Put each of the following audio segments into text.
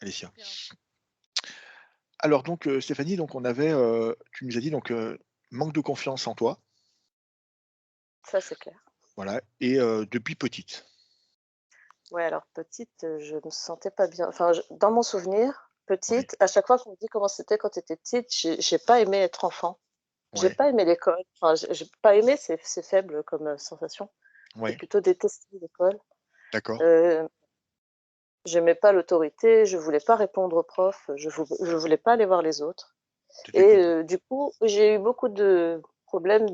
Alessia. Bien. Alors donc, Stéphanie, donc on avait, tu nous as dit donc, manque de confiance en toi, Ça, c'est clair. voilà et depuis petite. Ouais, alors petite, je me sentais pas bien. Enfin, dans mon souvenir, Ouais, petite, à chaque fois qu'on me dit: «Comment c'était quand tu étais petite?» j'ai pas aimé être enfant. J'ai ouais, pas aimé l'école. Enfin, j'ai pas aimé, c'est faible comme, sensation. J'ai ouais, plutôt détesté l'école. d'accord, Heu, J'aimais pas l'autorité, je voulais pas répondre aux profs, je voulais pas aller voir les autres tu étais et plutôt du coup, j'ai eu beaucoup de problèmes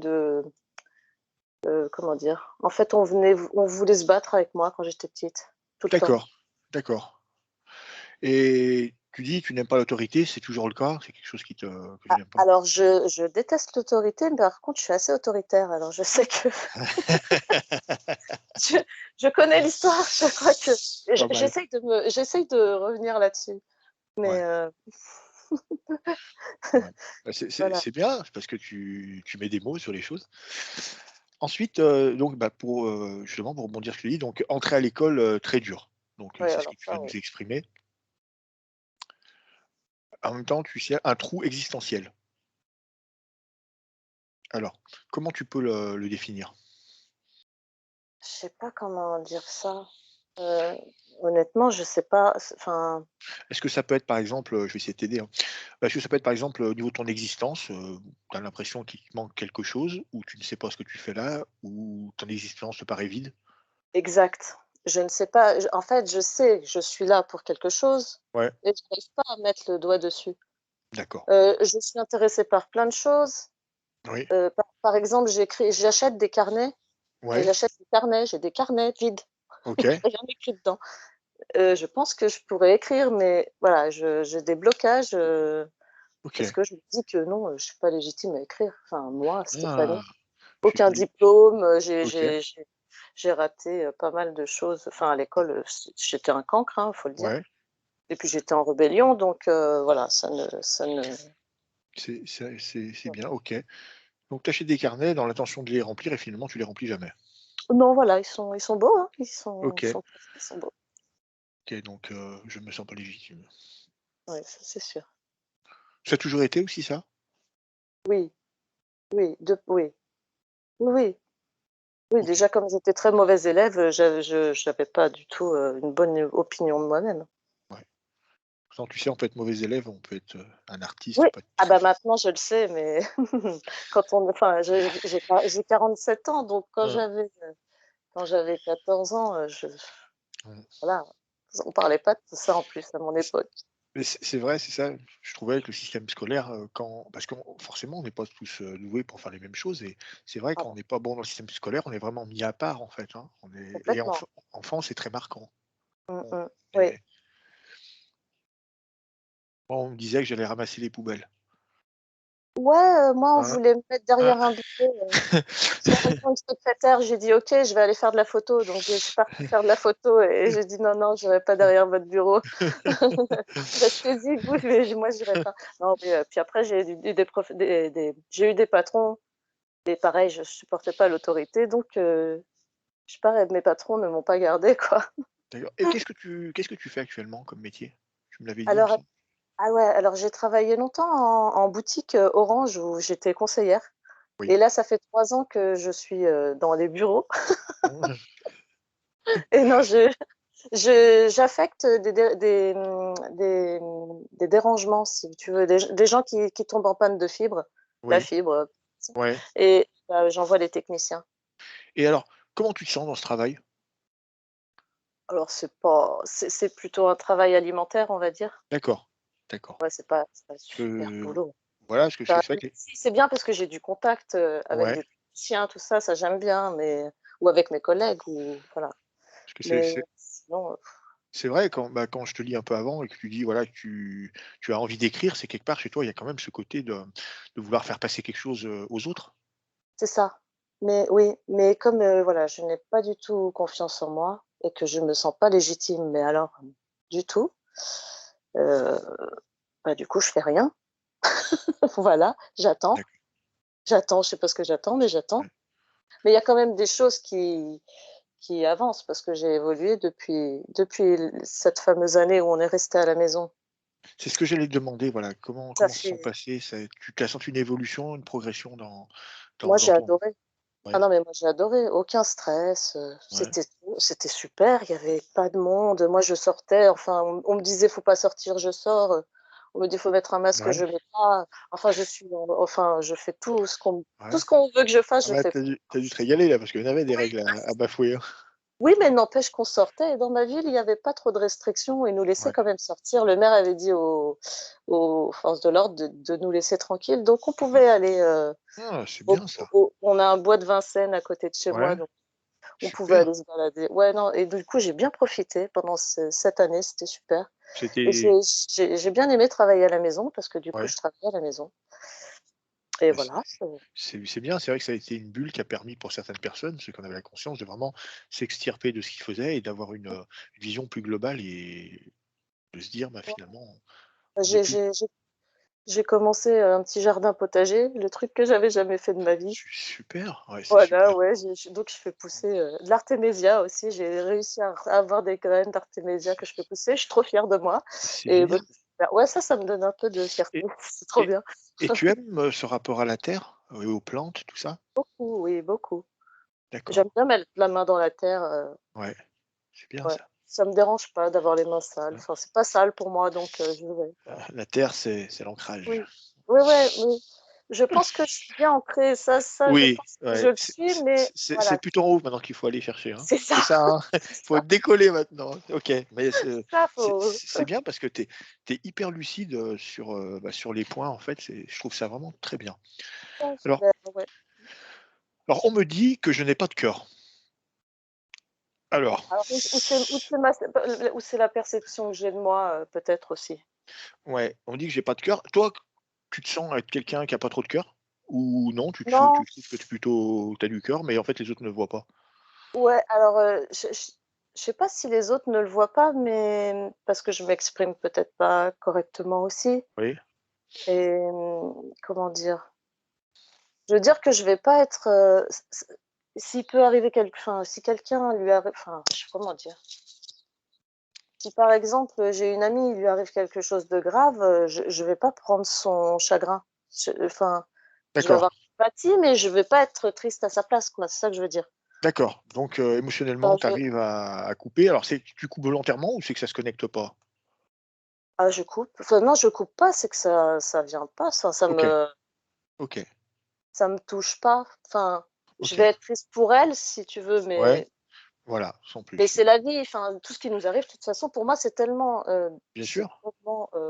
comment dire? En fait, on voulait se battre avec moi quand j'étais petite, tout le temps. d'accord, d'accord et tu dis: «Tu n'aimes pas l'autorité», c'est toujours le cas? C'est quelque chose que tu A n'aimes pas? alors je déteste l'autorité, mais par contre, je suis assez autoritaire. Alors je sais que je je connais l'histoire, je crois que Pas mal, j'essaye de revenir là-dessus, mais ouais, ouais. Bah, voilà. c'est bien, parce que tu mets des mots sur les choses. Ensuite, donc bah, pour, justement pour rebondir sur ce que tu dis, donc entrée à l'école, très dure. Donc, Ouais, c'est ce alors que tu ça, viens de oui. nous exprimer. En même temps, tu sais, un trou existentiel. Alors, comment tu peux le définir? Je sais pas comment dire ça. Heu, Honnêtement, je sais pas, enfin, Est-ce que ça peut être par exemple, je vais essayer de t'aider, hein. Est-ce que ça peut être par exemple, au niveau de ton existence, tu as l'impression qu'il te manque quelque chose ou tu ne sais pas ce que tu fais là ou ton existence te paraît vide? exact. Je ne sais pas, en fait, je sais que je suis là pour quelque chose Ouais, et je n'arrive pas à mettre le doigt dessus. d'accord. Je suis intéressée par plein de choses. Oui, Par exemple, j'achète des carnets et ouais, j'achète des carnets, j'ai des carnets vides, OK, rien écrit dedans. Je pense que je pourrais écrire, mais voilà, j'ai des blocages, parce OK. que je me dis que non, je suis pas légitime à écrire. Enfin, moi, Stéphanie, Ah! Je suis aucun pas lé diplôme, OK, j'ai raté, pas mal de choses. Enfin, à l'école, j'étais un cancre, hein, faut le dire. ouais, Et puis j'étais en rébellion, donc voilà, ça ne c'est bien, OK. Donc tu achètes des carnets dans l'intention de les remplir et finalement tu les remplis jamais. non, voilà, ils sont beaux, hein, ils OK, sont ils sont beaux. OK, donc je me sens pas légitime. Ouais, ça c'est sûr. Ça a toujours été aussi ça? Oui, oui, oui, oui, oui. Oui, OK, déjà comme j'étais très mauvaise élève, j'avais pas du tout, une bonne opinion de moi-même. ouais. Pourtant tu sais, on peut être mauvais élève, on peut être, un artiste Oui, ou pas être ah très bah, fort. maintenant je le sais, mais quand on enfin, j'ai 47 ans, donc quand j'avais 14 ans, Mmh. voilà, on parlait pas de tout ça en plus à mon époque. Mais c'est vrai, c'est ça. Je trouvais que le système scolaire, quand parce que forcément, on n'est pas tous, doués pour faire les mêmes choses et c'est vrai Ah quand on bah, n'est pas bon dans le système scolaire, on est vraiment mis à part, en fait, hein. On est et complètement. enfant, c'est très marquant. Mmh On mh. Oui. est Moi, on me disait que j'allais ramasser les poubelles, Ouais, moi on hein, voulait me mettre hein. derrière un bureau, sur le banc de secrétaire, j'ai dit: «OK, je vais aller faire de la photo», donc je suis partie faire de la photo et j'ai dit: «Non, non, j'irai pas derrière votre bureau. Restez-y vous, mais moi j'irai pas». Non, mais puis après eu des profs j'ai eu des patrons et pareil, je supportais pas l'autorité, donc je sais pas, mes patrons ne m'ont pas gardée, quoi. D'accord et qu'est-ce que tu fais actuellement comme métier? Tu me l'avais dit, il me Alors semble? ah ouais, alors j'ai travaillé longtemps en boutique, Orange où j'étais conseillère Oui. et là, ça fait 3 ans que je suis, dans les bureaux Mmh. et non, j'affecte des dérangements, si tu veux, des gens qui tombent en panne de fibre, la Oui, fibre, ouais et j'envoie les techniciens. et alors, comment tu te sens dans ce travail? Alors c'est plutôt un travail alimentaire, on va dire. D'accord, d'accord. Ouais, c'est pas un Parce super que boulot. voilà, parce que Enfin, c'est vrai que les si, c'est bien parce que j'ai du contact, avec ouais, des techniciens, tout ça, ça j'aime bien, mais ou avec mes collègues ou voilà. parce que Mais sinon, c'est vrai quand, bah, quand je te lis un peu avant et que tu dis voilà que tu as envie d'écrire, c'est quelque part chez toi, il y a quand même ce côté de vouloir faire passer quelque chose, aux autres? c'est ça. Mais oui, mais comme, voilà, je n'ai pas du tout confiance en moi et que je me sens pas légitime, mais alors, du tout, heu, bah, du coup, je fais rien. Voilà, j'attends, D'accord, je sais pas ce que j'attends, mais j'attends. ouais. Mais il y a quand même des choses qui qui avance parce que j'ai évolué depuis cette fameuse année où on est resté à la maison. C'est ce que j'allais te demander, voilà, comment Ça comment se sont fait passés, tu as senti une évolution, une progression Moi, dans j'ai ton adoré. Ah ouais, non, mais moi j'ai adoré, aucun stress, ouais, c'était super, il y avait pas de monde. Moi je sortais, enfin on me disait: «Faut pas sortir», je sors, on me dit: «Faut mettre un masque», ouais, je mets pas. Enfin enfin je fais tout ouais. ce qu'on veut que je fasse, Ah je bah, fais. tu dû te régaler là, parce qu'il y en avait des Oui, règles à bafouer, hein. oui, mais n'empêche qu'on sortait et dans ma ville, il y avait pas trop de restrictions, ils nous laissaient Ouais. quand même sortir. Le maire avait dit aux forces de l'ordre de nous laisser tranquilles, donc on Ouais. pouvait aller, Ah, c'est au bien ça. on a un bois de Vincennes à côté de chez moi, Ouais, donc on pouvait super. aller se balader. Ouais, non, et du coup, j'ai bien profité pendant cette année, c'était super. Et C'était j'ai bien aimé travailler à la maison parce que du coup, ouais, je travaillais à la maison et bah, voilà, c'est bien. C'est vrai que ça a été une bulle qui a permis pour certaines personnes, ceux qui en avaient la conscience, de vraiment s'extirper de ce qu'ils faisaient et d'avoir une vision plus globale et de se dire: «Bah, finalement, on est j'ai plus» j'ai j'ai j'ai commencé, un petit jardin potager, le truc que j'avais jamais fait de ma vie. super, ouais, c'est Voilà, super. ouais, donc je fais pousser, de l'artémésia aussi. J'ai réussi à avoir des graines d'artémésia que je fais pousser. Je suis trop fière de moi C'est et bah, génial c'est super. Ouais, ça me donne un peu de fierté. et C'est trop et bien. et tu aimes, ce rapport à la terre et aux plantes, tout ça? Beaucoup, oui, beaucoup. D'accord, J'aime bien mettre la main dans la terre, ouais, c'est bien ouais. ça. Ça me dérange pas d'avoir les mains sales. Ouais, Enfin, c'est pas sale pour moi, donc j'y vais, quoi. la terre, c'est l'ancrage. Oui. Oui, ouais, oui. Je pense que je suis bien ancrée, ça, je Oui, pense que je ouais, le suis, mais c'est voilà, plutôt en haut maintenant qu'il faut aller chercher, hein. c'est ça, C'est ça, hein? c'est Faut ça, décoller maintenant. OK, mais ça, faut c'est bien parce que tu es hyper lucide, sur, bah, sur les points en fait, je trouve ça vraiment très bien. ça, Alors bah, ouais. alors on me dit que je n'ai pas de cœur. Alors Alors où c'est la perception que j'ai de moi, peut-être aussi. ouais, on me dit que j'ai pas de cœur. Toi, tu te sens être quelqu'un qui a pas trop de cœur? Ou non, Non, tu trouves que tu as du cœur, mais en fait les autres ne le voient pas? ouais, alors, je sais pas si les autres ne le voient pas, mais parce que je m'exprime peut-être pas correctement aussi Oui? et comment dire? Je veux dire que je vais pas être, s'il peut arriver enfin, si quelqu'un lui arrive enfin, comment dire? Si par exemple, j'ai une amie, il lui arrive quelque chose de grave, je vais pas prendre son chagrin. Enfin, je vais D'accord, avoir empathie, mais je vais pas être triste à sa place, quoi, c'est ça que je veux dire. d'accord. Donc Enfin, émotionnellement, tu arrives à couper. Alors c'est tu coupes volontairement ou c'est que ça se connecte pas? je coupe. Enfin non, je coupe pas, c'est que ça vient pas, OK, OK, ça me touche pas. Enfin, je vais OK. être triste pour elle si tu veux, Ouais, mais voilà, sans c'est plus. la vie, enfin, tout ce qui nous arrive, de toute façon, pour moi, Bien sûr.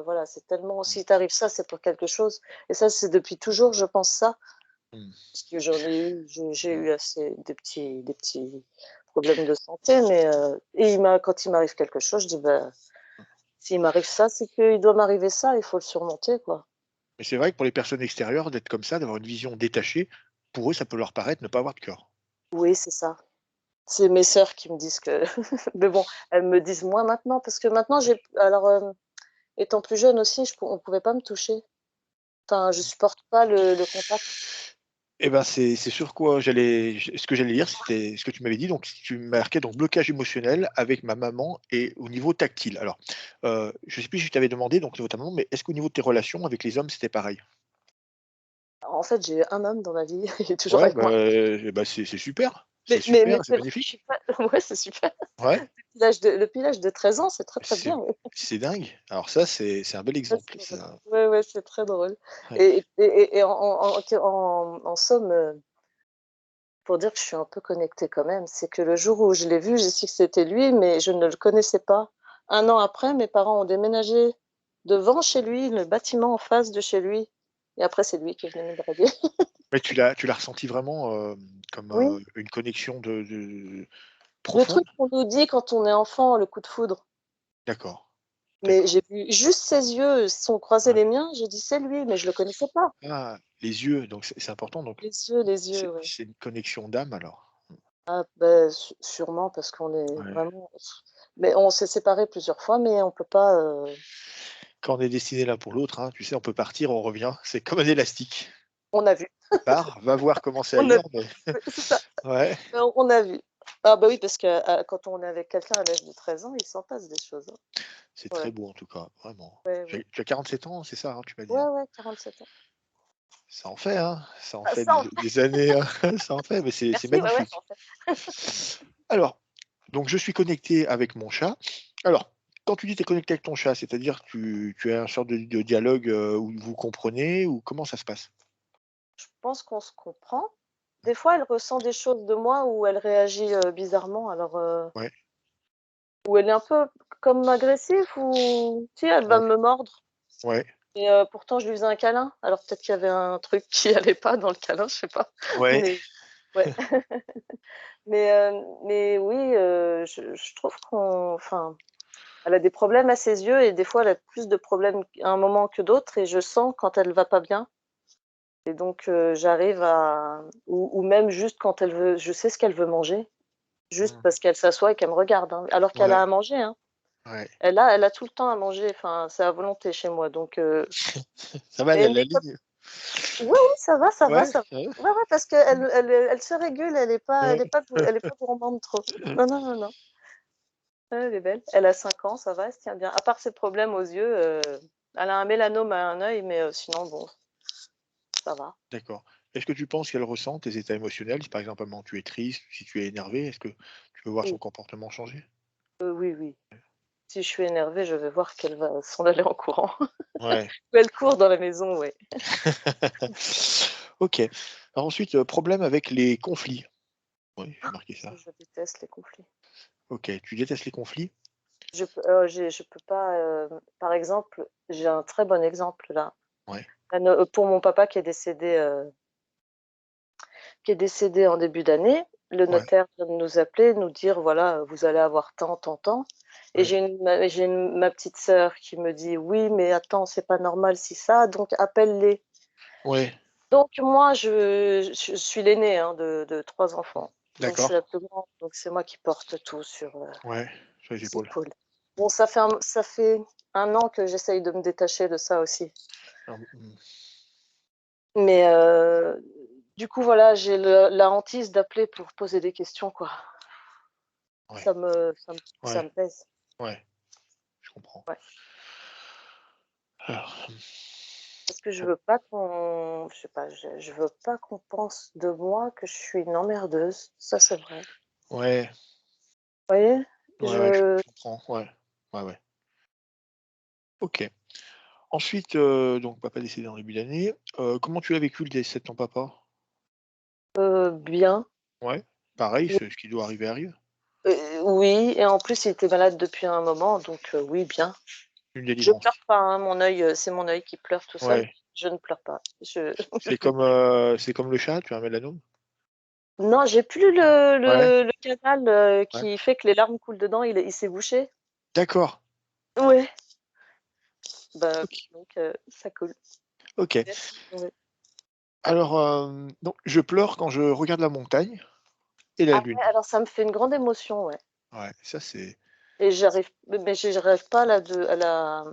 voilà, c'est tellement Mmh. si t'arrive ça, c'est pour quelque chose et ça, c'est depuis toujours, je pense ça. Mmh. Parce que j'en ai eu j'ai Mmh. eu assez des petits problèmes de santé, mais et quand il m'arrive quelque chose, je dis: «Bah, s'il m'arrive ça, c'est qu'il doit m'arriver ça, il faut le surmonter, quoi». Mais c'est vrai que pour les personnes extérieures, d'être comme ça, d'avoir une vision détachée, pour eux, ça peut leur paraître ne pas avoir de cœur. Oui, c'est ça. C'est mes sœurs qui me disent que mais bon, elles me disent moins maintenant parce que maintenant étant plus jeune aussi, on pouvait pas me toucher. Enfin, je supporte pas le contact. Eh ben, c'est sur quoi ce que j'allais dire, c'était ce que tu m'avais dit, donc tu marquais donc blocage émotionnel avec ma maman et au niveau tactile. Alors, je sais plus si je t'avais demandé donc notamment, mais est-ce qu'au niveau de tes relations avec les hommes, c'était pareil? En fait, j'ai un homme dans ma vie, il est toujours Ouais, avec moi. bah, c'est Mais super, c'est c'est vrai que je suis magnifique. pas ouais, c'est super. Ouais, Depuis l'âge de 13 ans, c'est très, très c'est bien, oui. c'est dingue. Alors ça, c'est un bel Ouais, exemple, c'est drôle. ça. Ouais, ouais, c'est très drôle Ouais. et en somme, pour dire que je suis un peu connectée quand même, c'est que le jour où je l'ai vu, j'ai su que c'était lui, mais je ne le connaissais pas. 1 an après, mes parents ont déménagé devant chez lui, le bâtiment en face de chez lui et après c'est lui qui est venu me draguer. Mais tu l'as ressenti vraiment, comme, Oui, une connexion de le profonde? truc qu'on nous dit quand on est enfant, le coup de foudre. D'accord, Mais d'accord. j'ai vu juste ses yeux sont croisés Ouais. les miens, j'ai dit: «C'est lui», mais je le connaissais pas. Ah, les yeux, donc c'est important, donc Les yeux, ouais. c'est une connexion d'âme alors? Ah bah, sûrement parce qu'on est Ouais. vraiment mais on s'est séparés plusieurs fois, mais on peut pas, Quand on est destiné l'un pour l'autre, hein, tu sais, on peut partir, on revient, c'est comme un élastique. on a vu, Pars, va voir comment c'est on a ailleurs, mais oui, c'est ça, ouais, on a vu. Ah bah oui, parce que quand on est avec quelqu'un à l'âge de 13 ans, il s'en passe des choses, hein. C'est Ouais, très beau en tout cas, vraiment. ouais, ouais. Tu as 47 ans, c'est ça, hein, tu m'as dit, Ouais, hein? ouais, 7 ans. Ça en fait, hein, ça en Ah fait ça en des années, hein, ça en fait, mais c'est merci, ouais, ouais, ça magnifique. en fait. Alors, donc je suis connecté avec mon chat. Alors, quand tu dis tu es connecté avec ton chat, c'est-à-dire tu as un sorte de dialogue, où vous comprenez ou comment ça se passe? Je pense qu'on se comprend. Des fois, elle ressent des choses de moi où elle réagit, bizarrement, alors, Ouais, où elle est un peu comme agressive ou tu sais, elle va ouais, me mordre ouais, et pourtant je lui faisais un câlin. Alors peut-être qu'il y avait un truc qui allait pas dans le câlin, je sais pas. ouais. Mais ouais, mais oui, je trouve qu'on enfin, elle a des problèmes à ses yeux et des fois elle a plus de problèmes à un moment que d'autres et je sens quand elle va pas bien et donc j'arrive à ou même juste quand elle veut je sais ce qu'elle veut manger, juste Mmh. parce qu'elle s'assoit et qu'elle me regarde, hein, alors qu'elle a Ouais, à manger, hein. ouais. Elle a tout le temps à manger, enfin, c'est à volonté chez moi donc Ça va, mais la ligne? oui, oui, ça va, ça va, Ouais, ça va. ouais, Ouais, ouais, parce qu'elle se régule, ouais. elle est pas gourmande trop. Non, non, non, non. Ouais, elle est belle. Elle a 5 ans, ça va, elle se tient bien. À part ses problèmes aux yeux, elle a un mélanome à un œil, mais sinon bon, ça va. D'accord. Est-ce que tu penses qu'elle ressent tes états émotionnels? Si par exemple, à un moment tu es triste, si tu es énervé, est-ce que tu peux voir son Oui, comportement changer? oui, oui. Si je suis énervée, je vais voir qu'elle va s'en aller en courant. Ouais. Ou elle court dans la maison, ouais. OK. Alors ensuite, problème avec les conflits. Oui, j'ai marqué Ça, ça. je déteste les conflits. OK, tu détestes les conflits? Je peux pas, par exemple, j'ai un très bon exemple là. Ouais, Pour mon papa qui est décédé en début d'année, le ouais, notaire vient de nous appeler, nous dire: «Voilà, vous allez avoir tant, tant, tant» et ouais, ma petite sœur qui me dit: «Oui, mais attends, c'est pas normal si ça, donc appelle-les». ouais, Donc moi, je suis l'aînée, hein, de 3 enfants, donc je suis la d'accord. plus grande, donc c'est moi qui porte tout sur, Ouais, sur les les épaules. épaules. Bon, ça fait 1 an que j'essaye de me détacher de ça aussi, Alors, mmh, mais du coup, voilà, j'ai la hantise d'appeler pour poser des questions, quoi. ouais, Ça ouais, me pèse, ouais, je comprends. ouais. Alors, Parce que je bon, veux pas qu'on je sais pas, je veux pas qu'on pense de moi que je suis une emmerdeuse, ça c'est vrai. ouais, Vous voyez? ouais, ouais, Je je comprends, ouais, ouais, ouais. OK. Ensuite, donc papa décédé en début d'année. Comment tu as vécu le décès de ton papa? bien, Ouais, pareil, oui, ce qui doit arriver arrive. oui et en plus il était malade depuis un moment donc oui, bien. Une Je pleure délivrance. pas, hein, mon œil, c'est mon œil qui pleure tout seul. Ouais, Je ne pleure pas. Je c'est comme le chat, tu as un mélanome? non, j'ai plus Ouais, le canal, ouais. qui fait que les larmes coulent dedans, il s'est bouché. D'accord, Ouais, bah, OK, donc ça coule. OK. Merci, ouais. Alors, donc je pleure quand je regarde la montagne et la Ah lune. ouais, alors ça me fait une grande émotion, ouais. Ouais, ça c'est Et j'arrive pas à la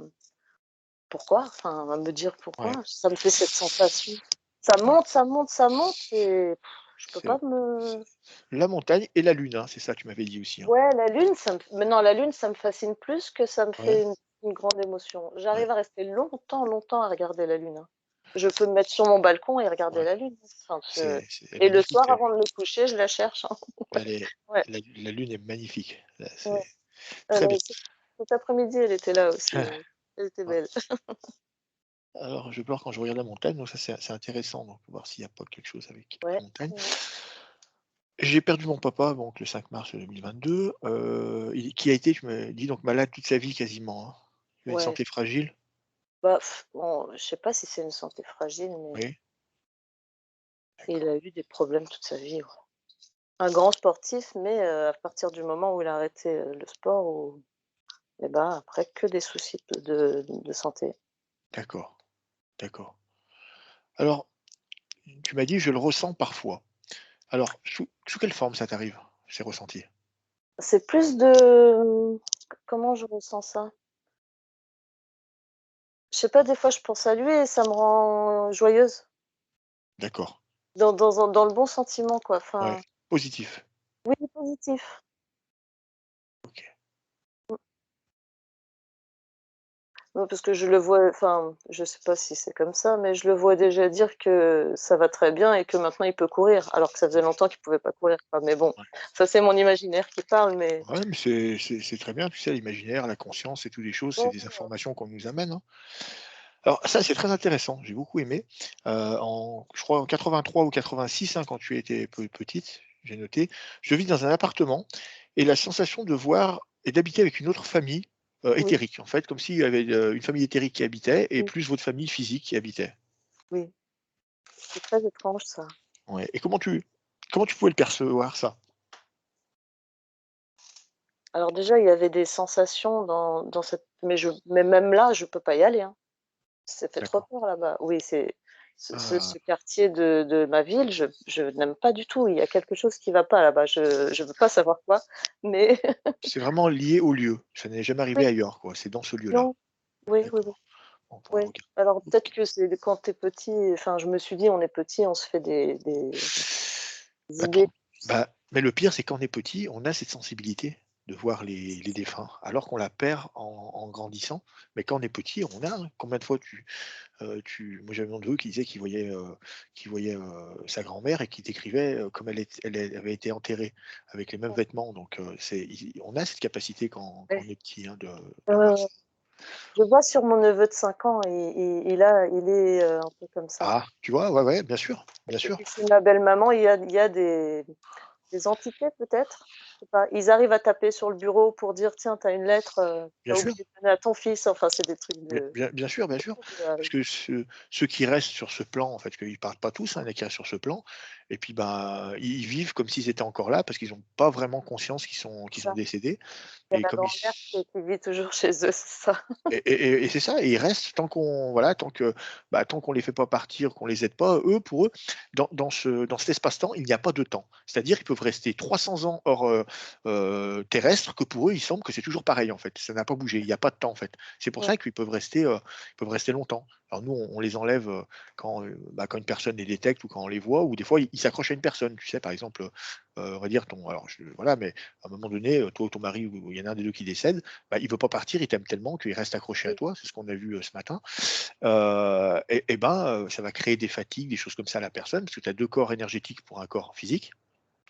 pourquoi? Enfin, à me dire pourquoi. ouais, Ça me fait cette sensation. Ça ouais, monte, ça monte, ça monte et je peux c'est pas me la montagne et la lune, hein, c'est ça, tu m'avais dit aussi, hein? ouais, la lune, maintenant la lune, ça me fascine plus que ça me Ouais, fait une grande émotion. ouais, J'arrive à rester longtemps, longtemps à regarder la lune, hein. Je peux me mettre sur mon balcon et regarder ouais, la lune. Enfin, c'est elle est et le magnifique soir la avant lune. de me coucher, je la cherche, hein. Elle est Ouais, la lune est magnifique. Là, ouais. c'est très bien. Cet après-midi, elle était là aussi, elle était belle. Alors je pleure quand je regarde la montagne, donc ça c'est intéressant, donc voir s'il y a pas quelque chose avec la Ouais, montagne. ouais, J'ai perdu mon papa donc le 5 mars 2022, qui a été, tu m'as dit, donc malade toute sa vie quasiment, hein. Il a une ouais. santé fragile. Bah, bon, je sais pas si c'est une santé fragile, mais Oui, il d'accord, a eu des problèmes toute sa vie, ouais. Un grand sportif, mais à partir du moment où il a arrêté, le sport et ben, après que des soucis de santé. d'accord, d'accord. Alors, tu m'as dit: «Je le ressens parfois». Alors, sous quelle forme ça t'arrive, ces ressentis? C'est plus de comment je ressens ça? Je sais pas, des fois je pense à lui et ça me rend joyeuse, D'accord, dans le bon sentiment, quoi. ouais, Enfin, positif. oui, positif. OK. Non, parce que je le vois, enfin, je sais pas si c'est comme ça, mais je le vois déjà dire que ça va très bien et que maintenant il peut courir, alors que ça faisait longtemps qu'il pouvait pas courir, quoi. Mais bon, Ouais. ça c'est mon imaginaire qui parle, mais Ouais, mais c'est très bien, tu sais, l'imaginaire, la conscience, c'est toutes des choses, c'est ouais, des informations qu'on nous amène, hein. Alors ça, c'est très intéressant, j'ai beaucoup aimé. Je crois en 83 ou 86, hein, quand tu étais petite, j'ai noté, je vis dans un appartement et la sensation de voir et d'habiter avec une autre famille, oui, éthérique, en fait, comme s'il y avait, une famille éthérique qui habitait et oui, plus votre famille physique qui habitait. oui, c'est très étrange ça. Ouais, et comment tu pouvais le percevoir ça? Alors déjà, il y avait des sensations dans cette, mais même là, je peux pas y aller, hein. Ça fait trop D'accord. peur là-bas. Oui, c'est Ah, ce quartier de ma ville, je n'aime pas du tout. Il y a quelque chose qui va pas là-bas. Je veux pas savoir quoi, mais c'est vraiment lié au lieu, ça n'est jamais oui, arrivé ailleurs, quoi, c'est dans ce lieu-là. non, oui, oui, oui, D'accord, on pourra oui. regarder. Alors peut-être OK. que c'est quand tu es petit, enfin, je me suis dit: «On est petit, on se fait des Bah, idées». trop mais le pire, c'est quand on est petit, on a cette sensibilité de voir les défunts, alors qu'on la perd en grandissant. Mais quand on est petit, on a, hein. Combien de fois moi j'avais mon neveu qui disait qu'il voyait sa grand-mère et qui décrivait, comme elle avait été enterrée avec les mêmes vêtements. Donc, on a cette capacité quand Ouais, on est petit, hein, ouais, de ouais, voir ouais. ça. Je vois sur mon neveu de 5 ans, il est, un peu comme ça. Ah, tu vois? Ouais, ouais, bien sûr, bien Et sûr, puis chez ma belle-maman, il y a des entités peut-être? Je sais pas. Ils arrivent à taper sur le bureau pour dire: «Tiens, tu as une lettre, tu bien as sûr. oublié de donner à ton fils». Enfin, c'est des trucs Bien de sûr. fou qui Parce arrivent. que ceux qui restent sur ce plan, en fait, parce qu'ils partent pas tous, hein, il y en a qui restent sur ce plan et puis, ben, ils vivent comme s'ils étaient encore là parce qu'ils ont pas vraiment conscience qu'ils sont Ça. décédés Il y a et ma comme grand-mère ils qui vit toujours chez eux, c'est ça. et c'est ça et ils restent tant qu'on voilà, tant qu'on les fait pas partir, qu'on les aide pas, pour eux, dans cet espace-temps, il n'y a pas de temps. C'est-à-dire qu'ils peuvent rester 300 ans hors, terrestre, que pour eux, il semble que c'est toujours pareil, en fait. Ça n'a pas bougé, il y a pas de temps, en fait. C'est pour Ouais, ça qu'ils peuvent rester longtemps. Alors nous, on les enlève, quand une personne les détecte ou quand on les voit ou des fois, ils s'accrochent à une personne. Tu sais, par exemple, on va dire voilà, mais à un moment donné, toi ou ton mari ou il y en a un des 2 qui décède, bah, il veut pas partir, il t'aime tellement qu'il reste accroché à oui, toi, c'est ce qu'on a vu, ce matin. Ça va créer des fatigues, des choses comme ça à la personne, parce que tu as 2 corps énergétiques pour un corps physique.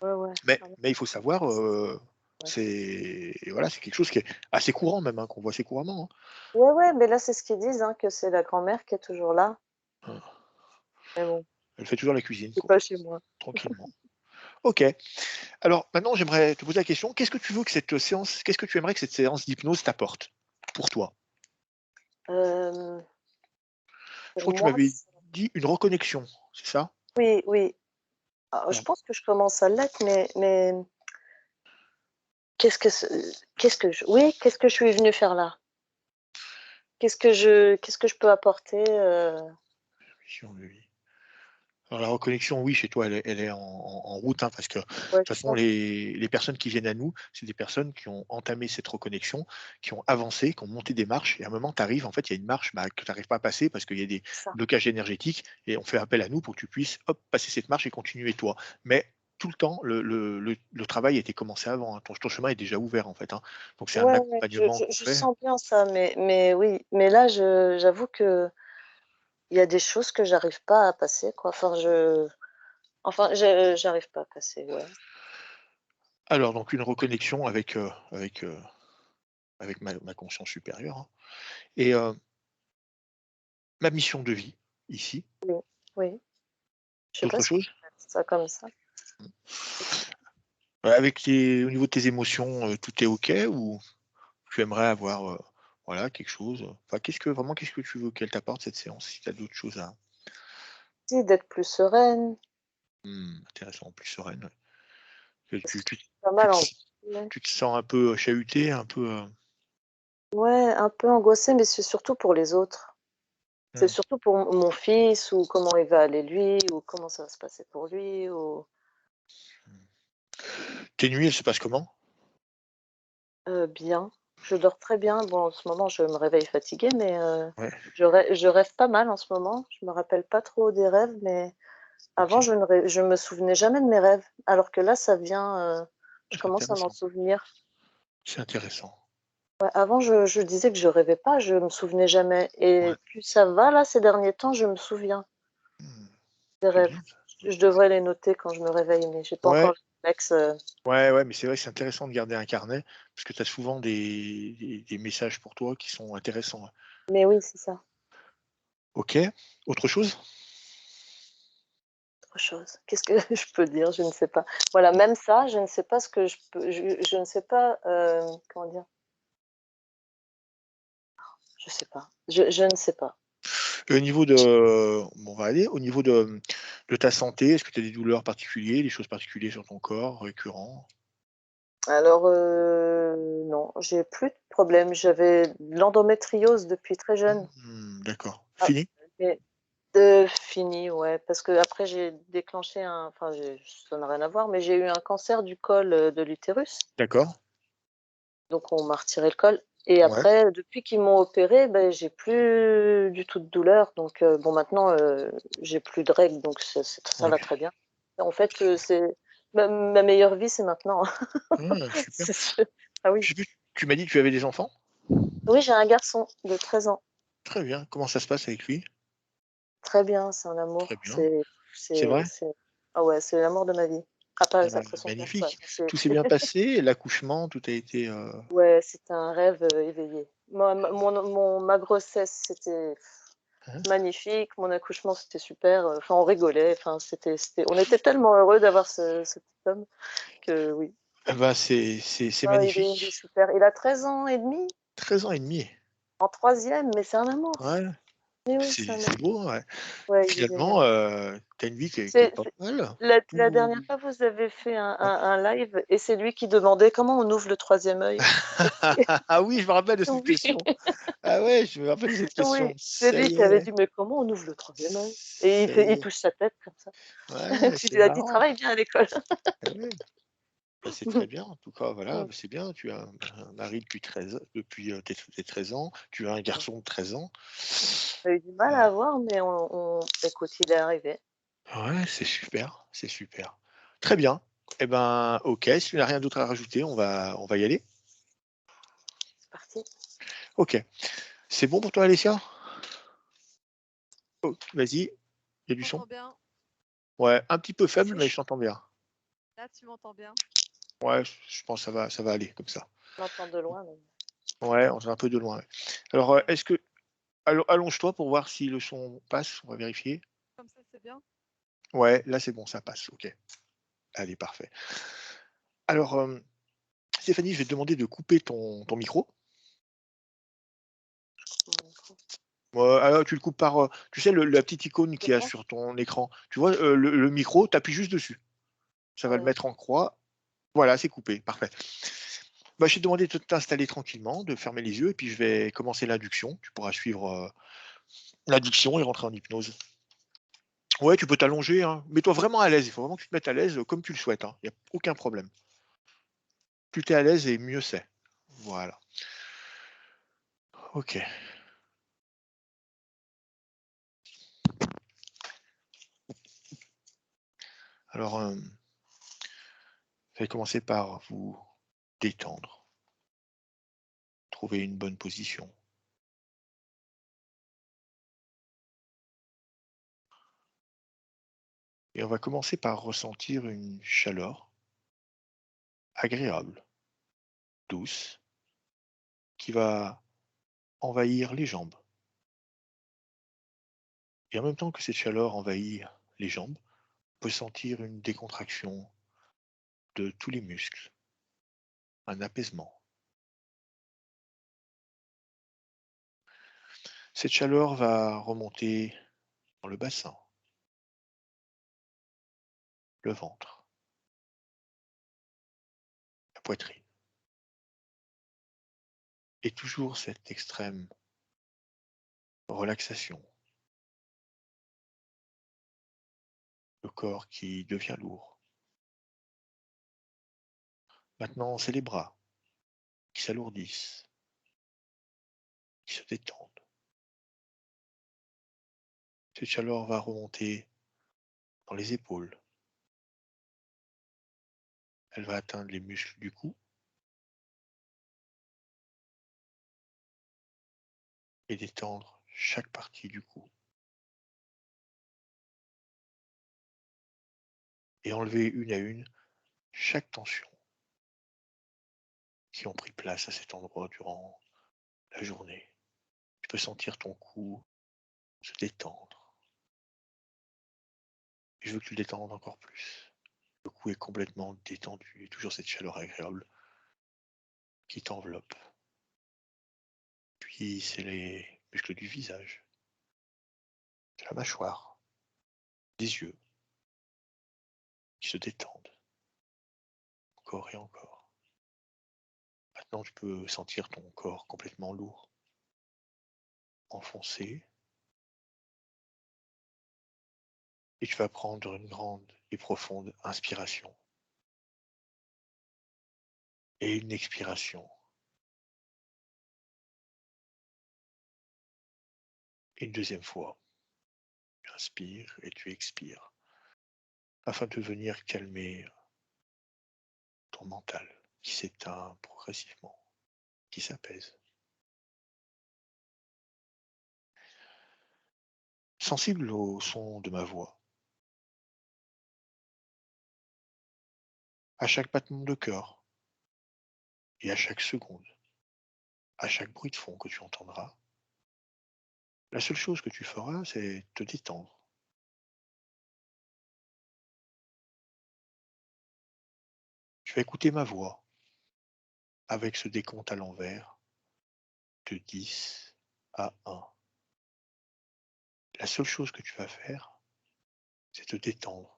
ouais, ouais. Mais Ah non, mais il faut savoir, ouais. c'est quelque chose qui est assez courant même, hein, qu'on voit assez couramment, Ouais, ouais, mais là, c'est ce qu'ils disent, hein, que c'est la grand-mère qui est toujours là. hein. Mais bon, Elle fait toujours la cuisine, c'est quoi, pas chez moi. tranquillement. OK. Alors maintenant, j'aimerais te poser la question, qu'est-ce que tu aimerais que cette séance d'hypnose t'apporte, pour toi? Hem, Je pour crois que tu moi, m'avais dit une reconnexion, c'est ça? oui, oui. Alors je Alors pense que je commence à l'être, mais qu'est-ce que ce qu'est-ce que je suis venue faire là? Qu'est-ce que je peux apporter, mission de vie. Alors la reconnexion, oui, chez toi, elle est en route, hein, parce que de ouais, toute je façon, pense, les personnes qui viennent à nous, c'est des personnes qui ont entamé cette reconnexion, qui ont avancé, qui ont monté des marches et à un moment, tu arrives, en fait, il y a une marche, que tu arrives pas à passer parce qu'il y a des c'est ça. blocages énergétiques et on fait appel à nous pour que tu puisses, hop, passer cette marche et continuer toi. Mais tout le temps, le travail a été commencé avant, hein. Ton chemin est déjà ouvert, en fait, hein. Donc c'est un Ouais, ouais, accompagnement qu'on je fait. sens bien ça, mais oui, mais là, j'avoue qu'il y a des choses que j'arrive pas à passer, quoi. Enfin, j'arrive pas à passer, ouais. Alors donc une reconnexion avec ma conscience supérieure, hein et ma mission de vie, ici. Oui, oui. Je sais pas D'autres si on choses? peut mettre ça comme ça. Au niveau de tes émotions, tout est OK ou tu aimerais avoir, voilà, quelque chose, enfin, qu'est-ce que tu veux qu'elle t'apporte cette séance? Si tu as d'autres choses à Si, d'être plus sereine, intéressant, plus sereine, ouais. Que parce que tu je tu suis pas tu mal te s angoissée. tu te sens un peu, chahuté, un peu, Ouais, un peu angoissée, mais c'est surtout pour les autres. C'est mmh, surtout pour mon fils ou comment il va aller lui ou comment ça va se passer pour lui ou tes nuits, elles se passent comment? bien. Je dors très bien. Bon, en ce moment, je me réveille fatiguée, mais Ouais, je rêve pas mal en ce moment. Je me rappelle pas trop des rêves, mais avant, OK. je me souvenais jamais de mes rêves, alors que là, ça vient, Je C'est commence à m'en intéressant. souvenir. C'est intéressant. Ouais, avant, je disais que je rêvais pas, je me souvenais jamais et Ouais. plus ça va là, ces derniers temps, je me souviens Mmh. des C'est rêves. bien ça. Je devrais les noter quand je me réveille, mais j'ai pas encore Ouais, le réflexe, ouais, ouais, mais c'est vrai que c'est intéressant de garder un carnet parce que tu as souvent des messages pour toi qui sont intéressants. mais oui, c'est ça. OK. Autre chose? Autre chose. Qu'est-ce que je peux dire? Je ne sais pas. Voilà, même ça, je ne sais pas ce que je ne sais pas, comment dire? Je sais pas. Je ne sais pas. Et au niveau de bon, on va aller, au niveau de ta santé, est-ce que tu as des douleurs particulières, des choses particulières sur ton corps, récurrents? Alors, non, j'ai plus de problème. J'avais de l'endométriose depuis très jeune. D'accord. Ah, Fini? mais fini, ouais, parce qu'après j'ai déclenché ça n'a rien à voir, mais j'ai eu un cancer du col, de l'utérus, D'accord. donc on m'a retiré le col et Ouais. après depuis qu'ils m'ont opérée, j'ai plus du tout de douleur donc bon maintenant, j'ai plus de règles donc ça Ouais. va très bien. En fait, c'est ma meilleure vie, c'est maintenant. Ah, super. C'est sûr. Ah oui. Je sais plus, tu m'as dit que tu avais des enfants? Oui, j'ai un garçon de 13 ans. Très bien. Comment ça se passe avec lui? Très bien, c'est un Très amour. bien. C'est C'est vrai? c'est ah ouais, c'est l'amour de ma vie. Après Bah, après son père, quoi, magnifique. c'est Tout s'est bien passé? L'accouchement, tout a été, ouais, c'était un rêve, éveillé. Moi, ma grossesse, c'était hein? magnifique, mon accouchement, c'était super, enfin, on rigolait, enfin, on était tellement heureux d'avoir ce petit homme que oui. Eh bah, c'est Ah, il est magnifique. super. Il a 13 ans et demi, 13 ans et demi. en troisième, mais c'est un amour. Ouais, Mais oui, c'est c'est un c'est amour. beau, ouais. Ouais, il est génial. Finalement, tu as une vie qui est pas C'est mal. la Ou dernière fois, vous avez fait ouais. un live et c'est lui qui demandait comment on ouvre le troisième œil. Ah oui, je me rappelle de cette Oui, question. Ah ouais, je me rappelle de cette oui, question. c'est Ça lui y qui avait est, dit: «Mais comment on ouvre le troisième œil?» et ça y il est. touche sa tête comme ça. Ouais, Tu c'est lui as dit: marrant. «Travaille bien à l'école». Eh ouais, bah, c'est très bien. En tout cas, voilà, Mmh. bah, c'est bien. Tu as un mari depuis, tes 13 ans. Tu as un Mmh. garçon de 13 ans. On a eu du mal Heu, à avoir, mais écoute, il est arrivé. ouais, c'est super, c'est super. Très bien. Eh ben, OK, si tu n'as rien d'autre à rajouter, on va y aller? C'est parti. OK. C'est bon pour toi, Alessia? Oh, vas-y, il y a du son? T'entends bien? Ouais, un petit peu faible, C'est mais je ch t'entends bien. Là, tu m'entends bien? Ouais, je pense que ça va aller comme ça. On entend de loin, mais Ouais, on est un peu de loin, ouais. Alors, Ouais. est-ce que allonge-toi pour voir si le son passe, on va vérifier. Comme ça, c'est bien? Ouais, là, c'est bon, ça passe, OK. Allez, parfait. Alors, Stéphanie, je vais te demander de couper ton micro. mon micro. Alors tu le coupes par, tu sais la petite icône Je qu'il y a pense sur ton écran, tu vois, le micro, tu appuies juste dessus. Ça ah va le ouais. mettre en croix. Voilà, c'est coupé, parfait. Bah, je vais te demander de t'installer tranquillement, de fermer les yeux et puis je vais commencer l'induction. Tu pourras suivre, l'induction et rentrer en hypnose. Ouais, tu peux t'allonger, hein. Mets-toi vraiment à l'aise, il faut vraiment que tu te mettes à l'aise, comme tu le souhaites, hein. Il y a aucun problème. Plus tu es à l'aise et mieux c'est. Voilà. OK. Alors, je vais commencer par vous détendre, trouver une bonne position et on va commencer par ressentir une chaleur agréable, douce, qui va envahir les jambes et en même temps que cette chaleur envahit les jambes, on peut sentir une décontraction de tous les muscles, un apaisement. Cette chaleur va remonter dans le bassin, le ventre, la poitrine et toujours cette extrême relaxation, le corps qui devient lourd. Maintenant, c'est les bras qui s'alourdissent, qui se détendent. Cette chaleur va remonter dans les épaules. Elle va atteindre les muscles du cou. Et détendre chaque partie du cou. Et enlever une à une chaque tension qui ont pris place à cet endroit durant la journée. Tu peux sentir ton cou se détendre. Et je veux que tu le détendes encore plus. Le cou est complètement détendu et toujours cette chaleur agréable qui t'enveloppe. Puis c'est les muscles du visage, de la mâchoire, des yeux qui se détendent encore et encore. Maintenant, tu peux sentir ton corps complètement lourd, enfoncé. Et tu vas prendre une grande et profonde inspiration et une expiration. Et une deuxième fois, tu inspires et tu expires afin de venir calmer ton mental qui s'éteint progressivement, qui s'apaise. Sensible au son de ma voix, à chaque battement de cœur et à chaque seconde, à chaque bruit de fond que tu entendras, la seule chose que tu feras, c'est te détendre. Tu vas écouter ma voix avec ce décompte à l'envers de 10 à 1. La seule chose que tu vas faire, c'est te détendre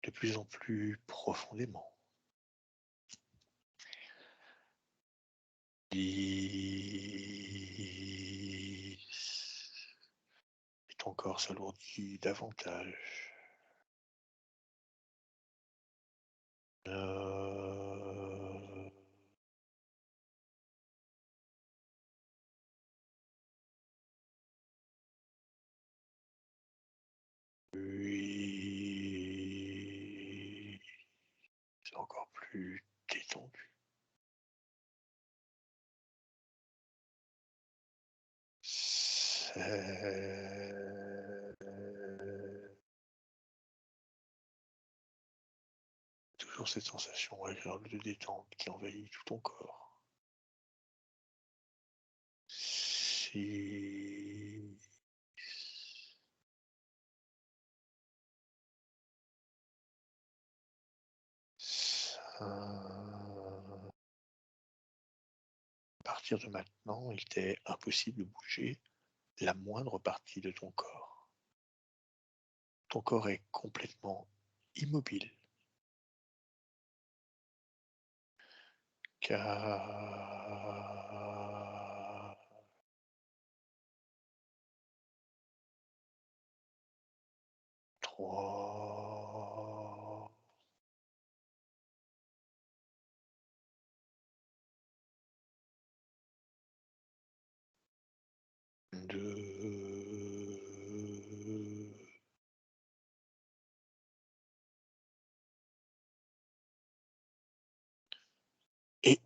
de plus en plus profondément. 10. Et ton corps s'alourdit davantage. 9. 8. C'est encore plus détendu. 7. Toujours cette sensation agréable de détente qui envahit tout ton corps. 6. 5. À partir de maintenant, il t'est impossible de bouger la moindre partie de ton corps. Ton corps est complètement immobile. 4. 3. 2. Et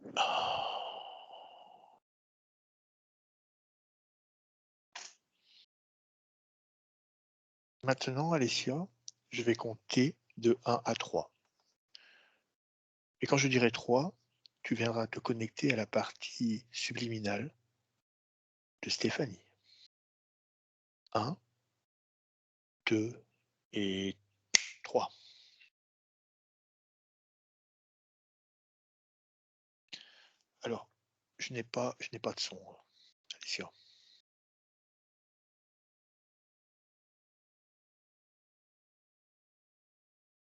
maintenant, Alessia, je vais compter de 1 à 3. Et quand je dirai 3, tu viendras te connecter à la partie subliminale de Stéphanie. 1, 2 et 3. Alors, je n'ai pas de son, Alicia.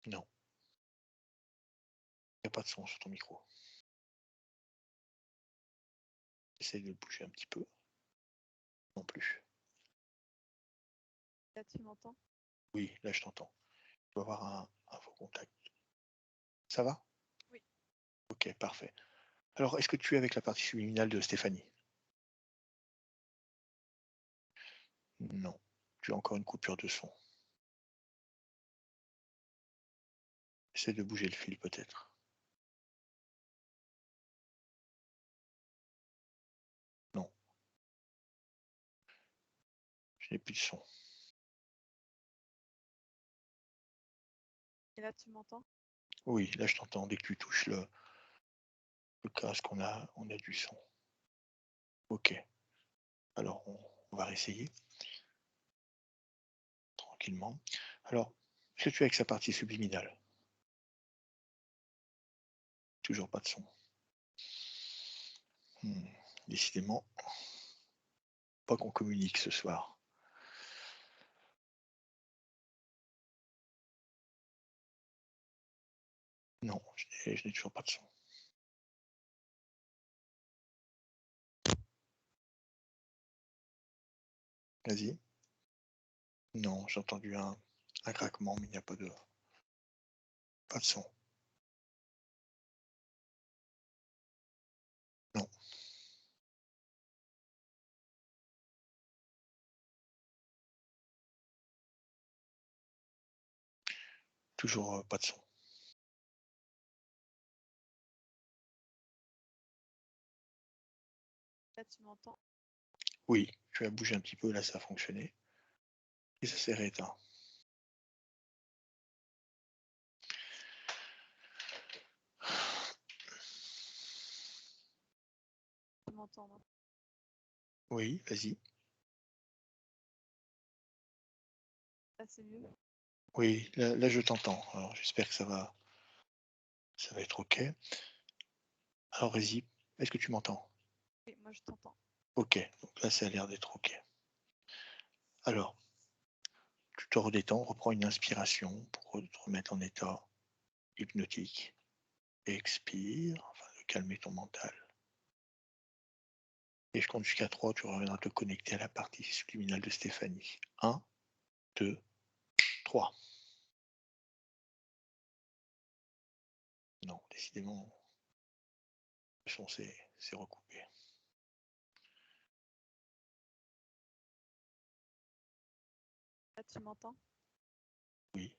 Non, il n'y a pas de son sur ton micro. Essaye de le bouger un petit peu. Non plus. Là, tu m'entends? Oui, là je t'entends. Tu dois avoir un faux contact. Ça va? Oui. Ok, parfait. Alors, est-ce que tu es avec la partie subliminale de Stéphanie? Non. Tu as encore une coupure de son. Essaie de bouger le fil peut-être. Je n'ai plus de son. Et là, tu m'entends? Oui, là je t'entends. Dès que tu touches le casque, on a du son. Ok. Alors on va réessayer tranquillement. Alors, ce que tu as avec sa partie subliminale? Toujours pas de son. Hmm, décidément, pas qu'on communique ce soir. Non, je n'ai toujours pas de son. Vas-y. Non, j'ai entendu un craquement, mais il n'y a pas de son. Non. Toujours pas de son. Là, tu m'entends? Oui, tu as bougé un petit peu, là ça a fonctionné. Et ça s'est rééteint. Tu m'entends, non? Oui, vas-y. Là, c'est mieux? Oui, là je t'entends. Alors j'espère que ça va être ok. Alors vas-y, est-ce que tu m'entends? Oui, moi, je t'entends. Ok, donc là ça a l'air d'être ok. Alors, tu te redétends, reprends une inspiration pour te remettre en état hypnotique. Expire, afin de calmer ton mental. Et je compte jusqu'à 3, tu reviendras te connecter à la partie subliminale de Stéphanie. 1, 2, 3. Non, décidément, le son s'est recoupé. Là, tu m'entends? Oui.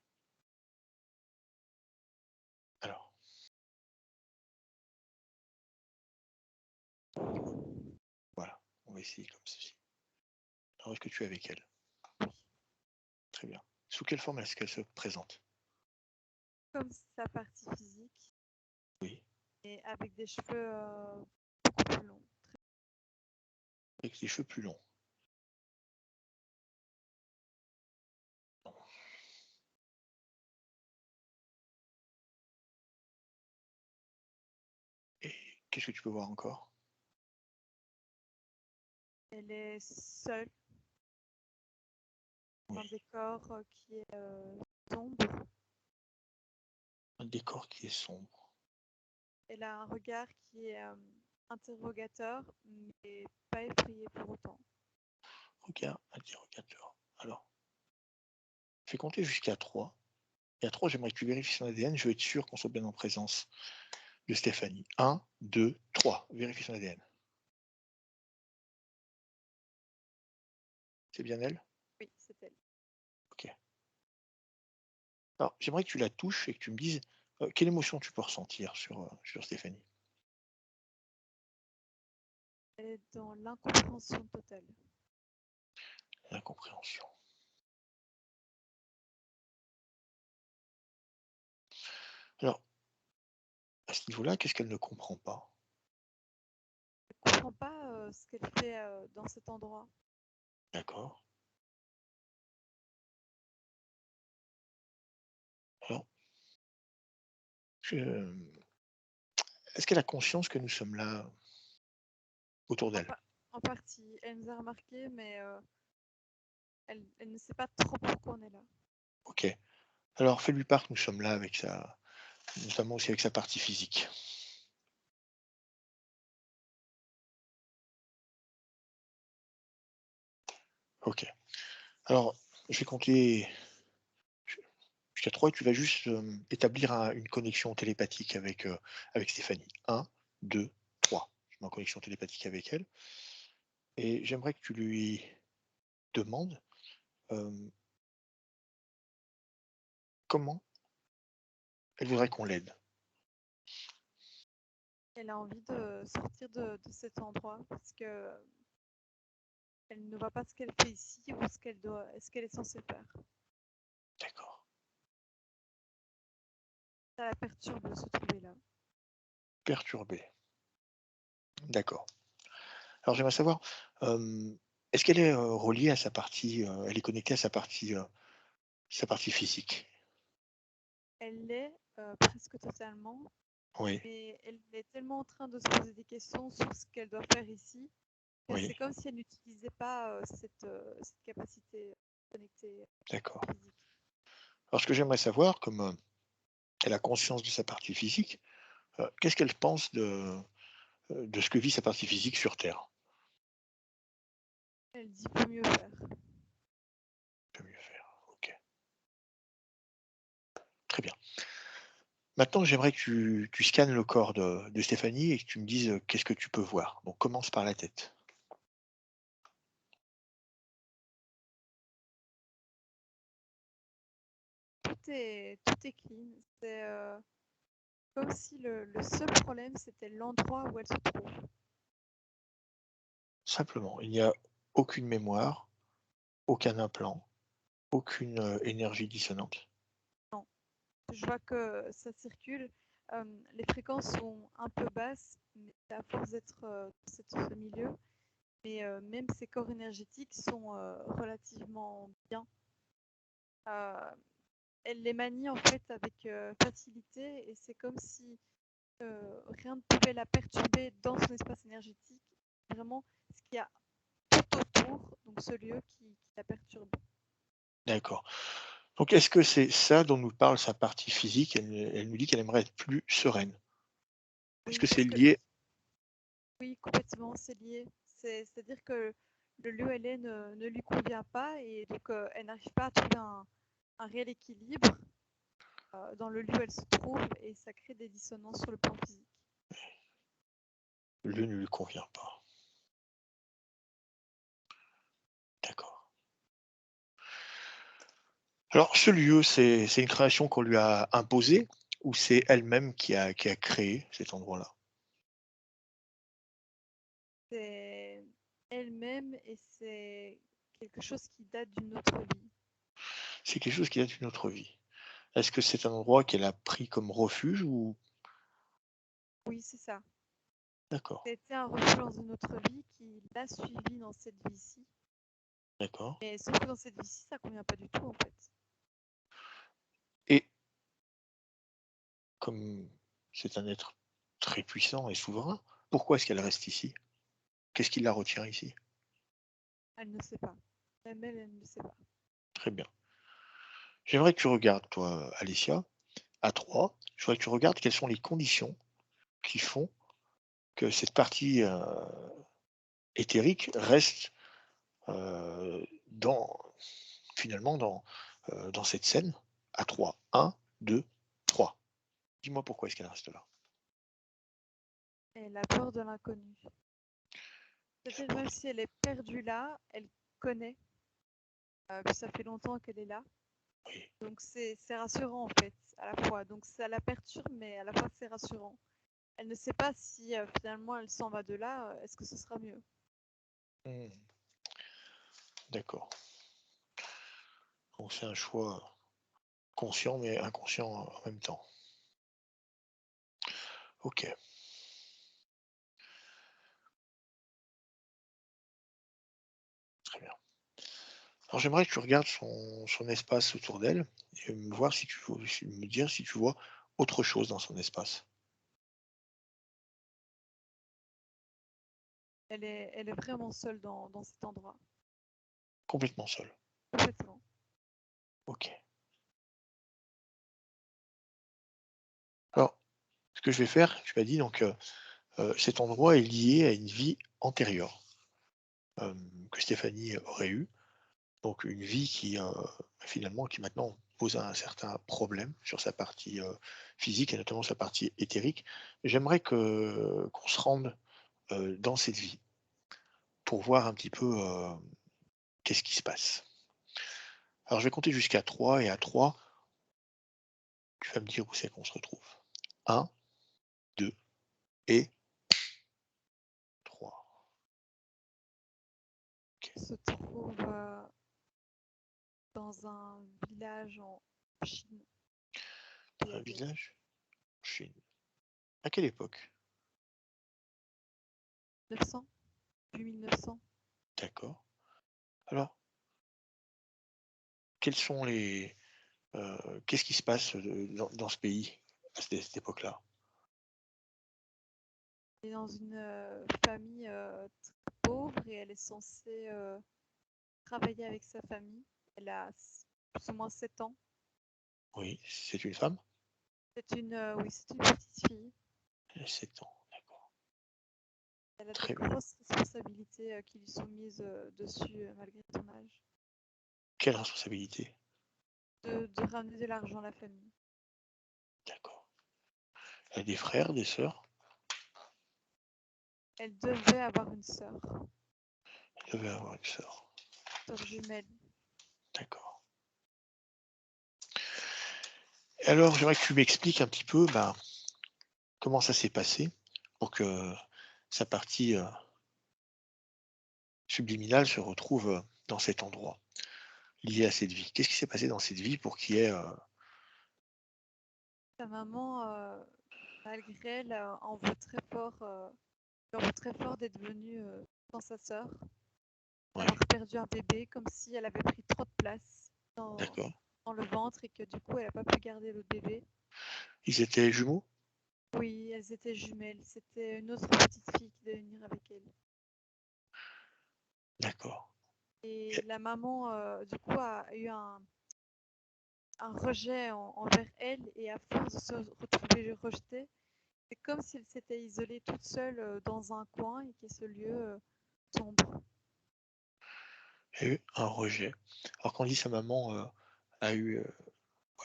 Alors, voilà, on va essayer comme ceci. Alors, est-ce que tu es avec elle? Oui. Très bien. Sous quelle forme est-ce qu'elle se présente? Comme sa partie physique Oui. et avec des cheveux beaucoup plus longs. Avec les cheveux plus longs. Et qu'est-ce que tu peux voir encore? Elle est seule dans un Oui. décor qui est sombre. Un décor qui est sombre. Elle a un regard qui est interrogateur, mais pas effrayé pour autant. Regard interrogateur. Alors, fais compter jusqu'à 3. Et à 3, j'aimerais que tu vérifies son ADN. Je veux être sûr qu'on soit bien en présence de Stéphanie. 1, 2, 3. Vérifie son ADN. C'est bien elle? Oui, c'est elle. Ok. Alors, j'aimerais que tu la touches et que tu me dises quelle émotion tu peux ressentir sur Stéphanie. Elle est dans l'incompréhension totale. L'incompréhension. Alors, à ce niveau-là, qu'est-ce qu'elle ne comprend pas? Elle ne comprend pas ce qu'elle fait dans cet endroit. D'accord. Alors, est-ce qu'elle a conscience que nous sommes là autour En, d'elle? en partie, elle nous a remarqué, mais elle ne sait pas trop pourquoi on est là. Ok. Alors, fais-lui part que nous sommes là avec notamment aussi avec sa partie physique. Ok. Alors, je vais compter jusqu'à 3 et tu vas juste établir une connexion télépathique avec Stéphanie. 1, 2, 3. Je mets en connexion télépathique avec elle. Et j'aimerais que tu lui demandes comment elle voudrait qu'on l'aide. Elle a envie de sortir de cet endroit parce que Elle ne voit pas ce qu'elle fait ici ou ce qu'elle est censée faire. D'accord. Ça la perturbe de se trouver là. Perturbée. D'accord. Alors j'aimerais savoir, est-ce qu'elle est, reliée à sa partie, elle est connectée à sa partie physique? Elle l'est presque totalement, Oui, mais elle est tellement en train de se poser des questions sur ce qu'elle doit faire ici que c'est oui, comme si elle n'utilisait pas cette capacité connectée d'accord. physique. Alors ce que j'aimerais savoir, comme, elle a conscience de sa partie physique, qu'est-ce qu'elle pense de ce que vit sa partie physique sur terre? Elle dit peut mieux faire. Peut mieux faire. OK, très bien. Maintenant, j'aimerais que tu scannes le corps de Stéphanie et que tu me dises, qu'est-ce que tu peux voir? Donc commence par la tête. Tout est clean. C'est comme si le seul problème c'était l'endroit où elle se trouve. Simplement, il n'y a aucune mémoire, aucun implant, aucune, énergie dissonante. Non, je vois que ça circule. Les fréquences sont un peu basses, mais c'est à force d'être dans ce milieu. Mais même ces corps énergétiques sont relativement bien. Euh, Elle les manie en fait avec facilité et c'est comme si rien ne pouvait la perturber dans son espace énergétique. Vraiment, ce qu'il y a tout autour, donc ce lieu qui la perturbe. D'accord. Donc est-ce que c'est ça dont nous parle sa partie physique? Elle nous dit qu'elle aimerait être plus sereine. Est-ce Oui, que c'est parce que lié? oui, complètement, c'est lié. C'est-à-dire que le lieu LA ne lui convient pas et donc elle n'arrive pas à trouver un réel équilibre dans le lieu où elle se trouve et ça crée des dissonances sur le plan physique. Le lieu ne lui convient pas. D'accord. Alors ce lieu, c'est une création qu'on lui a imposée ou c'est elle-même qui a créé cet endroit-là? C'est elle-même et c'est quelque chose qui date d'une autre vie. C'est quelque chose qui date d'une autre vie. Est-ce que c'est un endroit qu'elle a pris comme refuge ou Oui, c'est ça. d'accord, C'était un refuge dans une autre vie qui l'a suivi dans cette vie-ci. d'accord. Mais sauf que dans cette vie-ci, ça convient pas du tout en fait. Et comme c'est un être très puissant et souverain, pourquoi est-ce qu'elle reste ici? Qu'est-ce qui la retient ici? Elle ne sait pas. Même elle, elle ne sait pas. Très bien. J'aimerais que tu regardes, toi, Alicia, à 3. Je voudrais que tu regardes quelles sont les conditions qui font que cette partie, éthérique reste, dans finalement dans cette scène à 3. 1, 2, 3. Dis-moi pourquoi est-ce qu'elle reste là? Elle a peur de l'inconnu. Elle a C'est-à-dire peur même de si elle est perdue là, elle connaît, puis ça fait longtemps qu'elle est là. oui. Donc c'est rassurant en fait, à la fois. Donc ça la perturbe, mais à la fois c'est rassurant. Elle ne sait pas si finalement elle s'en va de là, est-ce que ce sera mieux? Mmh. D'accord. Donc c'est un choix conscient mais inconscient en même temps. OK, très bien. Alors j'aimerais que tu regardes son espace autour d'elle et me voir si tu vois me dire si tu vois autre chose dans son espace. Elle est vraiment seule dans cet endroit, Complètement seule. complètement. OK. Alors, ce que je vais faire, tu m'as dit donc, cet endroit est lié à une vie antérieure, que Stéphanie aurait eue. Donc une vie qui, finalement, qui maintenant pose un certain problème sur sa partie, physique et notamment sa partie éthérique. J'aimerais que qu'on se rende, dans cette vie pour voir un petit peu, qu'est-ce qui se passe. Alors je vais compter jusqu'à 3 et à 3, tu vas me dire où c'est qu'on se retrouve. 1, 2 et 3. OK. se trouve dans un village en Chine. Dans un village en Chine. À quelle époque? 900, puis 1900. D'accord. Alors, quels sont les, qu'est-ce qui se passe dans ce pays à cette époque-là? Elle est dans une famille très pauvre et elle est censée travailler avec sa famille. Elle a plus ou moins 7 ans. Oui, c'est une femme? Oui, c'est une petite fille. Elle a 7 ans, d'accord. Elle a de Très bien. grosses responsabilités qui lui sont mises dessus malgré son âge. Quelle responsabilité? De ramener de l'argent à la famille. D'accord. Elle a des frères, des sœurs? Elle devait avoir une sœur Elle devait avoir une sœur. jumelle. D'accord. Et alors, j'aimerais que tu m'expliques un petit peu, comment ça s'est passé pour que sa partie, subliminale se retrouve, dans cet endroit, lié à cette vie. Qu'est-ce qui s'est passé dans cette vie pour qu'il y ait, Sa maman, malgré elle, en veut très fort, lui en veut très fort d'être venue sans sa sœur, ouais, d'avoir perdu un bébé, comme si elle avait pris trop de place d'accord. dans le ventre et que du coup elle n'a pas pu garder l'autre bébé. Ils étaient jumeaux? Oui, elles étaient jumelles. C'était une autre petite fille qui devait venir avec elle. D'accord. Et Et la maman, du coup, a eu un rejet envers elle et à force de se retrouver rejetée, c'est comme si elle s'était isolée toute seule dans un coin et que ce lieu sombre. il y a eu un rejet. Alors quand on dit sa maman, a eu,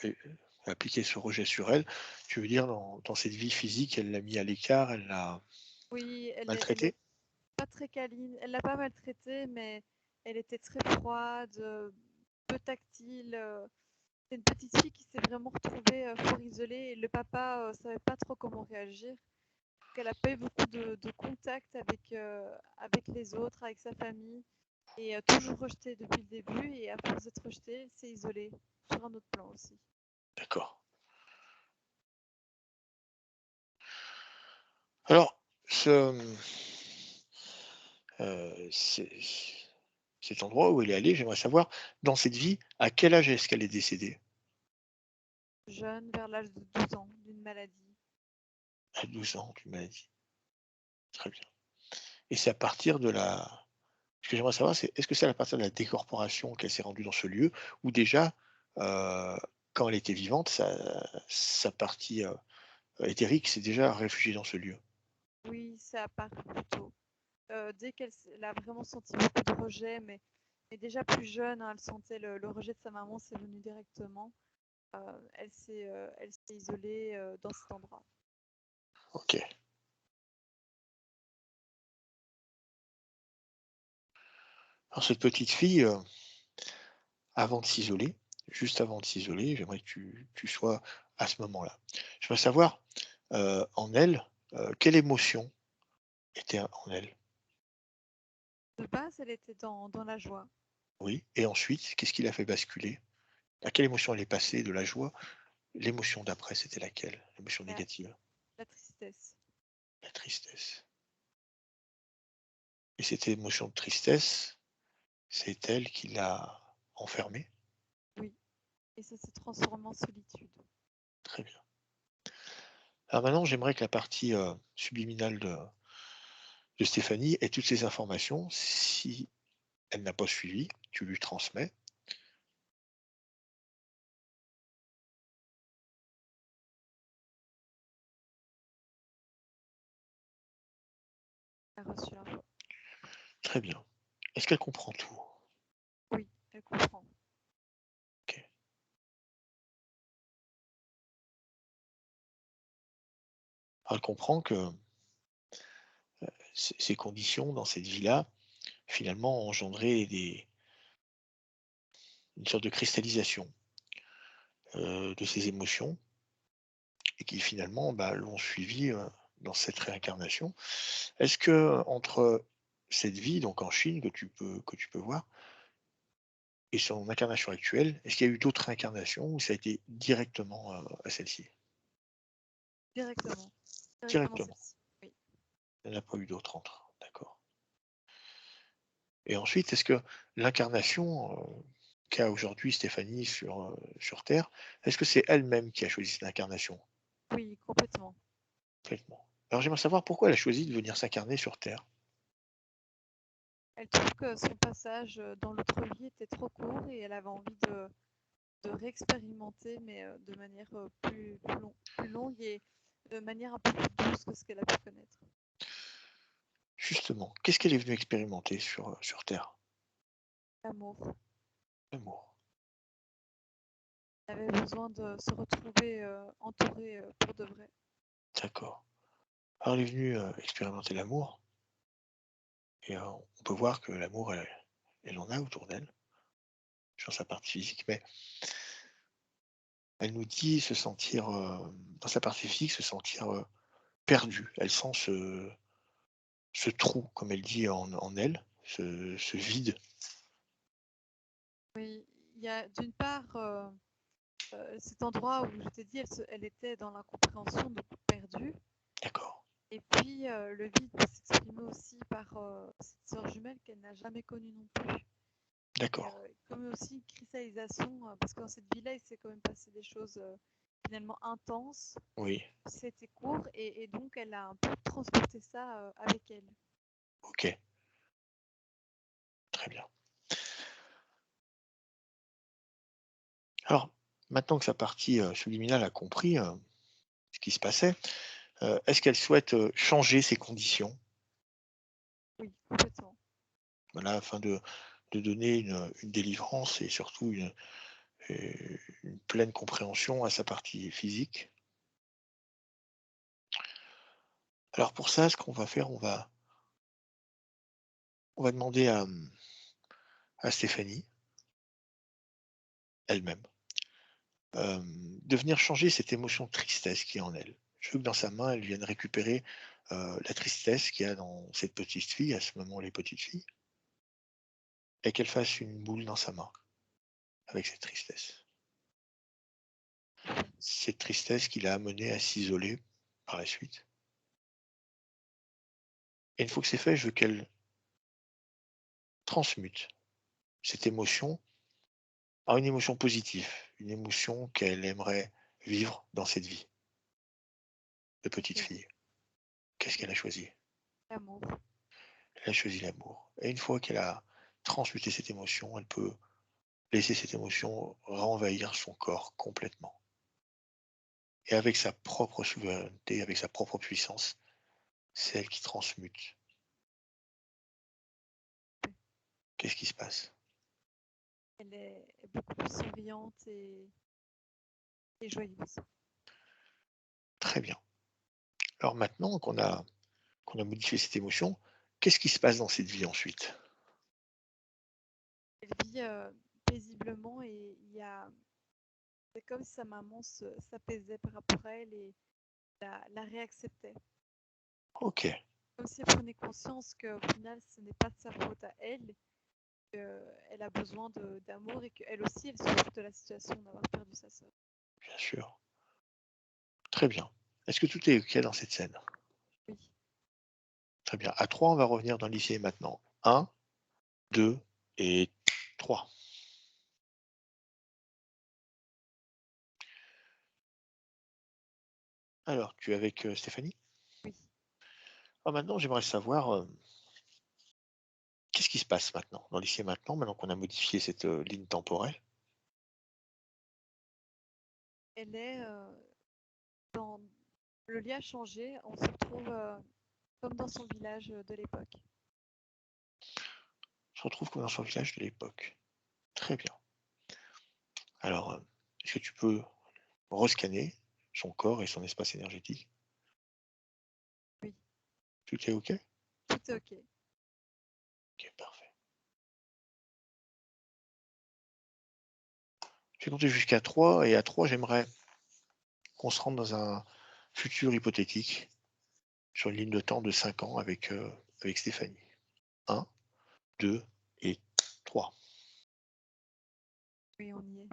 ouais, a appliqué ce rejet sur elle, tu veux dire dans cette vie physique, elle l'a mis à l'écart, elle l'a Oui, elle est maltraitée? pas très câline. Elle l'a pas maltraitée, mais elle était très froide, peu tactile. C'est une petite fille qui s'est vraiment retrouvée fort isolée et le papa savait pas trop comment réagir. Elle n'a pas eu beaucoup de contact avec les autres, avec sa famille, et toujours rejetée depuis le début. Et à force d'être rejetée, elle s'est isolée sur un autre plan aussi. D'accord. Alors ce, c'est cet endroit où elle est allée, j'aimerais savoir, dans cette vie, à quel âge est-ce qu'elle est décédée? Jeune, vers l'âge de 12 ans, d'une maladie. À 12 ans, d'une maladie. Très bien. Et c'est à partir de la ce que j'aimerais savoir, c'est est-ce que c'est à partir de la décorporation qu'elle s'est rendue dans ce lieu ou déjà, heu, quand elle était vivante, sa partie, éthérique s'est déjà réfugiée dans ce lieu? Oui, c'est apparu plus tôt. Dès elle a vraiment senti beaucoup de rejet, mais déjà plus jeune, hein, elle sentait le rejet de sa maman, c'est venu directement. Elle s'est isolée dans cet endroit. OK. Alors cette petite fille, avant de s'isoler, juste avant de s'isoler, j'aimerais que tu sois à ce moment-là. Je veux savoir, en elle, quelle émotion était en elle? De base, elle était dans la joie, Oui, et ensuite, qu'est-ce qui l'a fait basculer? À quelle émotion elle est passée de la joie? L'émotion d'après, c'était laquelle? L'émotion la, négative? la tristesse. La tristesse. Et cette émotion de tristesse, c'est elle qui l'a enfermée? Oui, et ça s'est transformé en solitude. Très bien. Alors maintenant, j'aimerais que la partie, subliminale de Stéphanie ait toutes ces informations. Si elle n'a pas suivi, tu lui transmets. Elle a reçu l'info. Très bien. Est-ce qu'elle comprend tout? Oui, elle comprend. OK. Alors elle comprend que, ces conditions dans cette vie-là, finalement, ont engendré une sorte de cristallisation, de ses émotions et qui finalement, l'ont suivi, dans cette réincarnation. Est-ce que entre cette vie, donc en Chine, que tu peux voir, et son incarnation actuelle, est-ce qu'il y a eu d'autres incarnations ou ça a été directement à celle-ci? Directement. Directement Directement. celle-ci. Oui. Il n'y en a pas eu d'autres entre. D'accord. Et ensuite, est-ce que l'incarnation qu'a aujourd'hui Stéphanie sur Terre, est-ce que c'est elle-même qui a choisi cette incarnation? Oui, complètement. Complètement. Alors j'aimerais savoir pourquoi elle a choisi de venir s'incarner sur Terre. Elle trouve que son passage dans l'autre vie était trop court et elle avait envie de réexpérimenter, mais de manière plus longue et de manière un peu plus douce que ce qu'elle a pu connaître. Justement, qu'est-ce qu'elle est venue expérimenter sur Terre? L'amour. L'amour. Elle avait besoin de se retrouver entourée pour de vrai. D'accord. Alors elle est venue expérimenter l'amour, et on peut voir que l'amour, elle en a autour d'elle, sur sa partie physique, mais elle nous dit se sentir, dans sa partie physique, se sentir perdue. Elle sent ce trou, comme elle dit en elle, ce vide. Oui, il y a d'une part cet endroit où je t'ai dit, elle était dans l'incompréhension, donc perdue. D'accord, Et puis le vide peut s'exprimer aussi par cette sœur jumelle qu'elle n'a jamais connue non plus. Et d'accord. comme aussi une cristallisation, parce que dans cette vie-là, il s'est quand même passé des choses finalement intenses. Oui, C'était court et donc elle a un peu transporté ça avec elle. ok, très bien. Alors, maintenant que sa partie subliminale a compris ce qui se passait, est-ce qu'elle souhaite changer ses conditions, Oui, complètement. voilà, afin de donner une délivrance et surtout une pleine compréhension à sa partie physique? Alors pour ça, ce qu'on va faire, on va demander à Stéphanie, elle-même, de venir changer cette émotion de tristesse qui est en elle. Je veux que dans sa main, elle vienne récupérer la tristesse qu'il y a dans cette petite fille, à ce moment, les petites filles, et qu'elle fasse une boule dans sa main avec cette tristesse. Cette tristesse qui l'a amenée à s'isoler par la suite. Et une fois que c'est fait, je veux qu'elle transmute cette émotion en une émotion positive, une émotion qu'elle aimerait vivre dans cette vie de petite Ok. fille. Qu'est-ce qu'elle a choisi? L'amour. Elle a choisi l'amour. Et une fois qu'elle a transmuté cette émotion, elle peut laisser cette émotion renvahir son corps complètement. Et avec sa propre souveraineté, avec sa propre puissance, c'est elle qui transmute. Qu'est-ce qui se passe? Elle est beaucoup plus souriante et joyeuse. Très bien. Alors maintenant qu'on a modifié cette émotion, qu'est-ce qui se passe dans cette vie ensuite? Elle vit paisiblement et il y a c'est comme si sa maman s'apaisait par rapport à elle et la réacceptait. Ok, Comme si elle prenait conscience qu'au final, ce n'est pas de sa faute à elle, qu'elle a besoin d'amour et qu'elle aussi, elle souffre de la situation d'avoir perdu sa sœur. bien sûr. Très bien. Est-ce que tout est ok dans cette scène? Oui, Très bien. À 3, on va revenir dans l'ici et maintenant. 1, 2 et 3. Alors, tu es avec Stéphanie? oui. Ah, maintenant, j'aimerais savoir qu'est-ce qui se passe maintenant, dans l'ici et maintenant qu'on a modifié cette ligne temporelle? Elle est dans... Le lien a changé, on se retrouve comme dans son village de l'époque. On se retrouve comme dans son village de l'époque. Très bien. Alors, est-ce que tu peux rescanner son corps et son espace énergétique? Oui, Tout est OK? tout est OK. OK, parfait. Je vais compter jusqu'à 3 et à 3, j'aimerais qu'on se rende dans un futur hypothétique sur une ligne de temps de 5 ans avec Stéphanie. 1, 2 et 3. Oui, on y est.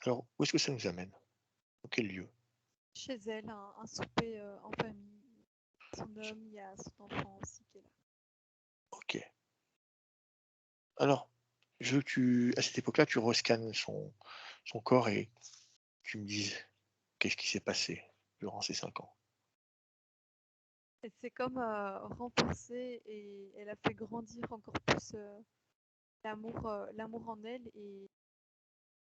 Alors, où est-ce que ça nous amène? Dans quel lieu? Chez elle, un souper en famille. Son homme, il y a son enfant aussi qui est là. Ok. Alors, je veux que à cette époque-là, tu rescannes son corps et tu me dises qu'est-ce qui s'est passé durant ces 5 ans. Et c'est comme renforcer et elle a fait grandir encore plus l'amour en elle et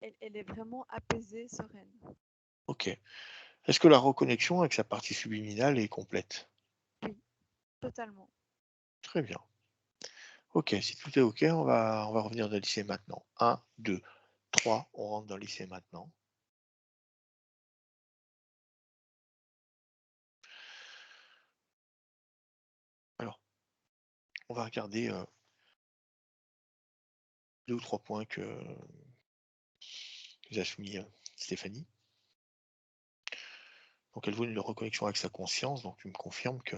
elle est vraiment apaisée, sereine. Ok. Est-ce que la reconnexion avec sa partie subliminale est complète? Oui, totalement. Très bien. Ok, si tout est ok, on va revenir dans le lycée maintenant. 1, 2, 3, on rentre dans le lycée maintenant. Alors, on va regarder 2 ou 3 points que nous a soumis Stéphanie. Donc elle veut une reconnexion avec sa conscience, donc tu me confirmes que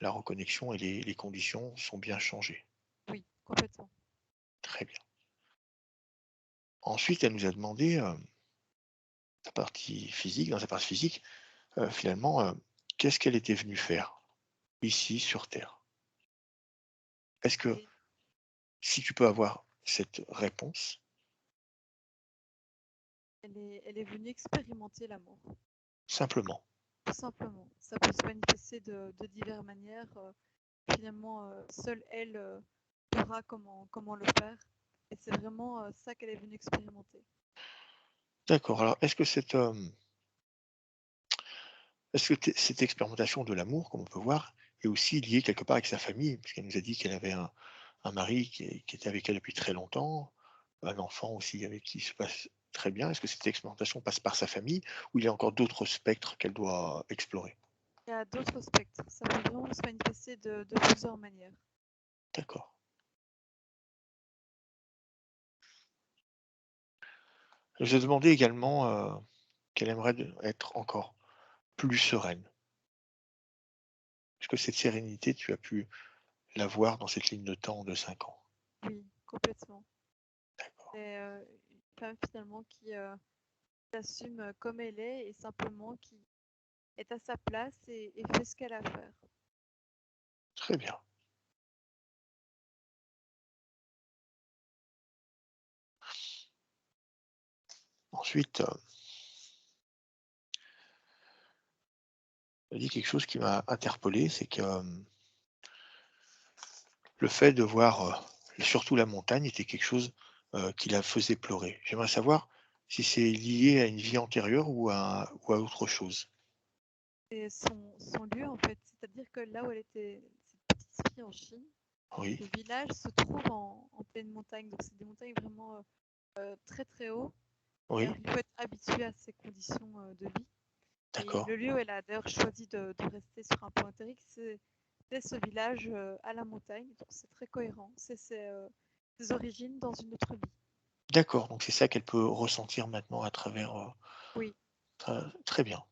la reconnexion et les conditions sont bien changées. Oui, complètement. Très bien. Ensuite, elle nous a demandé sa partie physique, dans sa partie physique, finalement, qu'est-ce qu'elle était venue faire ici sur Terre? Est-ce que Et si tu peux avoir cette réponse, elle est venue expérimenter l'amour, simplement. tout simplement. Ça peut se manifester de diverses manières. Finalement, seule elle saura comment le faire. Et c'est vraiment ça qu'elle est venue expérimenter. D'accord. Alors, cette expérimentation de l'amour, comme on peut voir, est aussi liée quelque part avec sa famille, puisqu'elle nous a dit qu'elle avait un mari qui était avec elle depuis très longtemps, un enfant aussi avec qui se passe très bien. Est-ce que cette expérimentation passe par sa famille ou il y a encore d'autres spectres qu'elle doit explorer? Il y a d'autres spectres. Ça peut vraiment se manifester de plusieurs manières. D'accord. Je demandé également qu'elle aimerait être encore plus sereine. Est-ce que cette sérénité, tu as pu la voir dans cette ligne de temps de 5 ans? Oui, complètement. D'accord. C'est une femme finalement qui s'assume comme elle est et simplement qui est à sa place et fait ce qu'elle a à faire. Très bien. Ensuite, elle dit quelque chose qui m'a interpellé, c'est que le fait de voir surtout la montagne était quelque chose qui la faisait pleurer. J'aimerais savoir si c'est lié à une vie antérieure ou à autre chose. Et son lieu en fait, c'est-à-dire que là où elle était, cette petite fille en Chine, Oui, le village se trouve en pleine montagne, donc c'est des montagnes vraiment très très haut. Et oui, il faut être habitué à ces conditions de vie. Et d'accord, le lieu où elle a d'ailleurs choisi de rester sur un point théorique, c'est ce village à la montagne. Donc c'est très cohérent. C'est ses origines dans une autre vie. d'accord. Donc c'est ça qu'elle peut ressentir maintenant à travers. Oui, Très bien.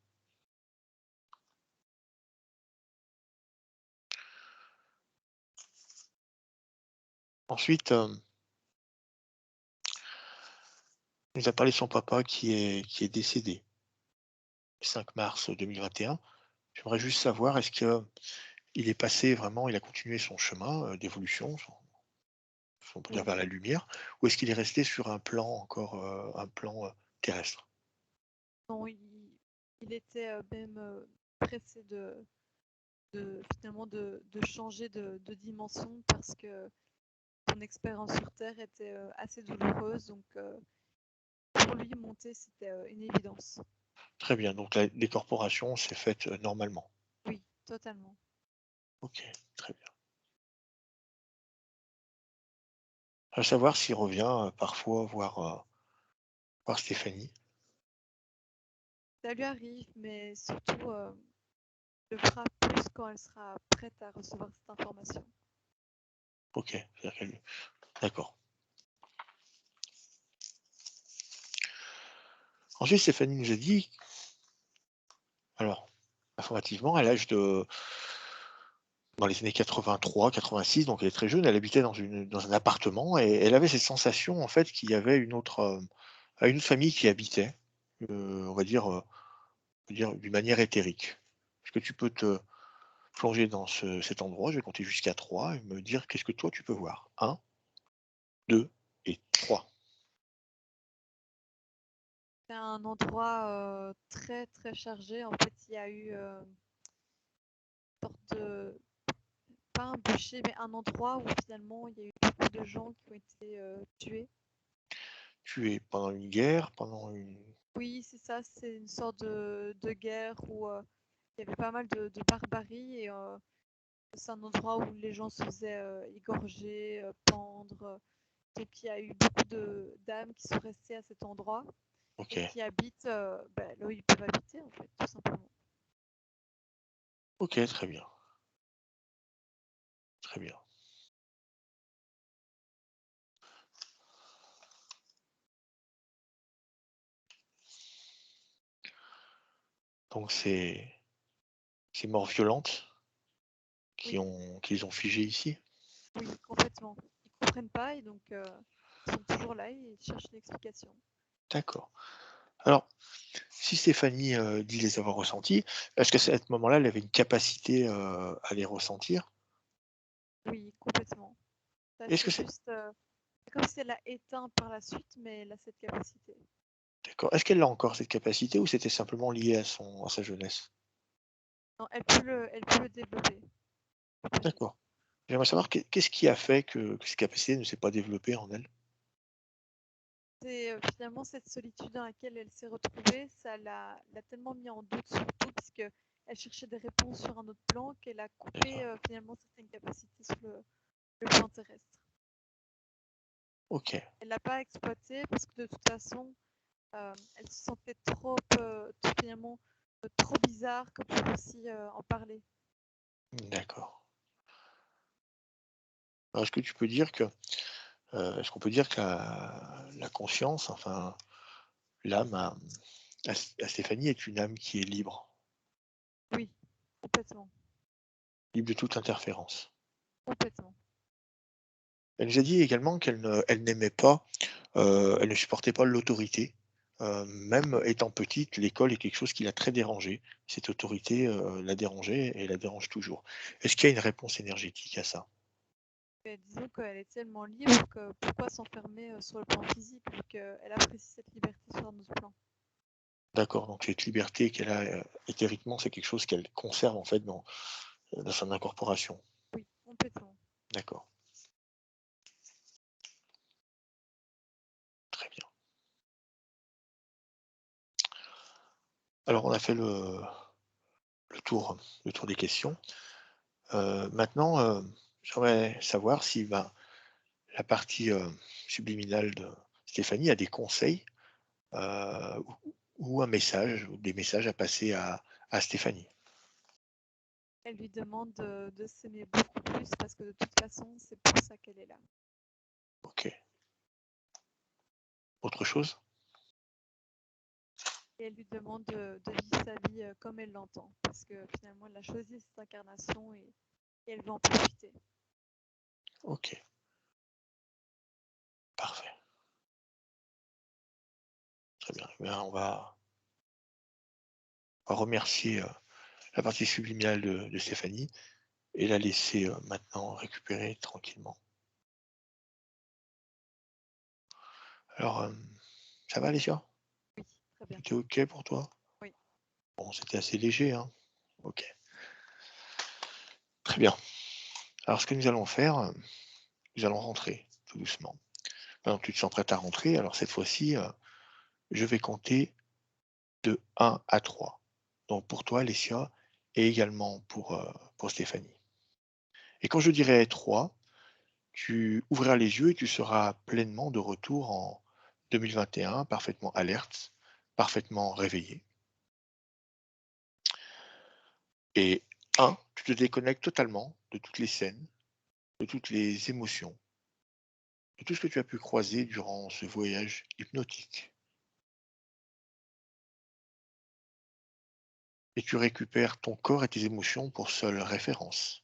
Ensuite, elle nous a parlé de son papa qui est décédé le 5 mars 2021. J'aimerais juste savoir, est-ce que il est passé vraiment, il a continué son chemin d'évolution, on peut dire oui. vers la lumière, ou est-ce qu'il est resté sur un plan encore, un plan terrestre? Non, il était même pressé finalement de changer de dimension parce que son expérience sur Terre était assez douloureuse. Donc pour lui, monter, c'était une évidence. Très bien, donc la décorporation s'est faite normalement. Oui, totalement. Ok, très bien. À savoir s'il revient parfois voir Stéphanie. Ça lui arrive, mais surtout, le fera plus quand elle sera prête à recevoir cette information. Ok, c'est-à-dire d'accord. Ensuite, Stéphanie nous a dit, alors, informativement, à l'âge de dans les années 83-86, donc elle est très jeune, elle habitait dans un appartement et elle avait cette sensation en fait qu'il y avait une autre famille qui habitait, on va dire, d'une manière éthérique. Est-ce que tu peux te plonger dans cet endroit? Je vais compter jusqu'à 3 et me dire qu'est-ce que toi tu peux voir? 1, 2 et 3. C'est un endroit très très chargé. En fait, il y a eu une sorte de, pas un bûcher, mais un endroit où finalement il y a eu beaucoup de gens qui ont été tués. Tu es pendant une guerre, pendant une Oui, c'est ça, c'est une sorte de guerre où il y avait pas mal de barbarie et c'est un endroit où les gens se faisaient égorger, pendre. Donc il y a eu beaucoup d'âmes qui sont restées à cet endroit et OK, qui habitent là où ils peuvent habiter en fait, tout simplement. OK, très bien, très bien. Donc ces morts violentes Oui, qui les ont figés ici? oui, complètement. Ils comprennent pas et donc ils sont toujours là et ils cherchent une explication. D'accord. Alors, si Stéphanie, dit les avoir ressentis, est-ce qu'à ce moment-là, elle avait une capacité, à les ressentir? Oui, complètement. Ça, Est-ce c'est que c'est juste, c'est comme si elle l'a éteint par la suite, mais elle a cette capacité. d'accord. Est-ce qu'elle a encore cette capacité ou c'était simplement lié à sa jeunesse? Non, elle peut le développer. Complètement. D'accord. J'aimerais savoir qu'est-ce qui a fait que cette capacité ne s'est pas développée en elle? C'est finalement cette solitude dans laquelle elle s'est retrouvée, l'a tellement mis en doute surtout puisque elle cherchait des réponses sur un autre plan qu'elle a coupé D'accord. finalement certaines capacités sur le plan terrestre. OK, Elle l'a pas exploité parce que de toute façon, elle se sentait trop finalement trop bizarre que pour aussi en parler. d'accord. Alors est-ce que tu peux dire que, est-ce qu'on peut dire que la conscience, enfin l'âme à Stéphanie est une âme qui est libre? Oui, complètement, Libre de toute interférence? complètement. Elle nous a dit également elle n'aimait pas, elle ne supportait pas l'autorité. Même étant petite, l'école est quelque chose qui l'a très dérangée. Cette autorité, la dérangeait et la dérange toujours. Est-ce qu'il y a une réponse énergétique à ça? Et disons qu'elle est tellement libre que pourquoi s'enfermer sur le plan physique vu qu'elle apprécie cette liberté sur un autre plan. D'accord, donc cette liberté qu'elle a, éthériquement, c'est quelque chose qu'elle conserve en fait dans son incorporation. Oui, complètement. D'accord, très bien. Alors on a fait le tour des questions. Maintenant, j'aimerais savoir si, ben, la partie, subliminale de Stéphanie a des conseils, ou un message ou des messages à passer à Stéphanie. Elle lui demande de s'aimer beaucoup plus parce que de toute façon, c'est pour ça qu'elle est là. OK. Autre chose? Et elle lui demande de vivre sa vie comme elle l'entend parce que finalement, elle a choisi cette incarnation et elle va en profiter. OK, parfait. Très bien. Eh bien, on va remercier, la partie subliminale de Stéphanie et la laisser, maintenant récupérer tranquillement. Alors, ça va Alicia? Oui, très bien. Tout est OK pour toi? Oui, Bon, c'était assez léger, hein? OK, très bien. Alors ce que nous allons faire, nous allons rentrer tout doucement. Maintenant que tu te sens prête à rentrer, alors cette fois-ci, je vais compter de 1 à 3. Donc pour toi, Alessia, et également pour Stéphanie. Et quand je dirai 3, tu ouvriras les yeux et tu seras pleinement de retour en 2021, parfaitement alerte, parfaitement réveillée. Et 1, tu te déconnectes totalement de toutes les scènes, de toutes les émotions, de tout ce que tu as pu croiser durant ce voyage hypnotique. Et tu récupères ton corps et tes émotions pour seule référence.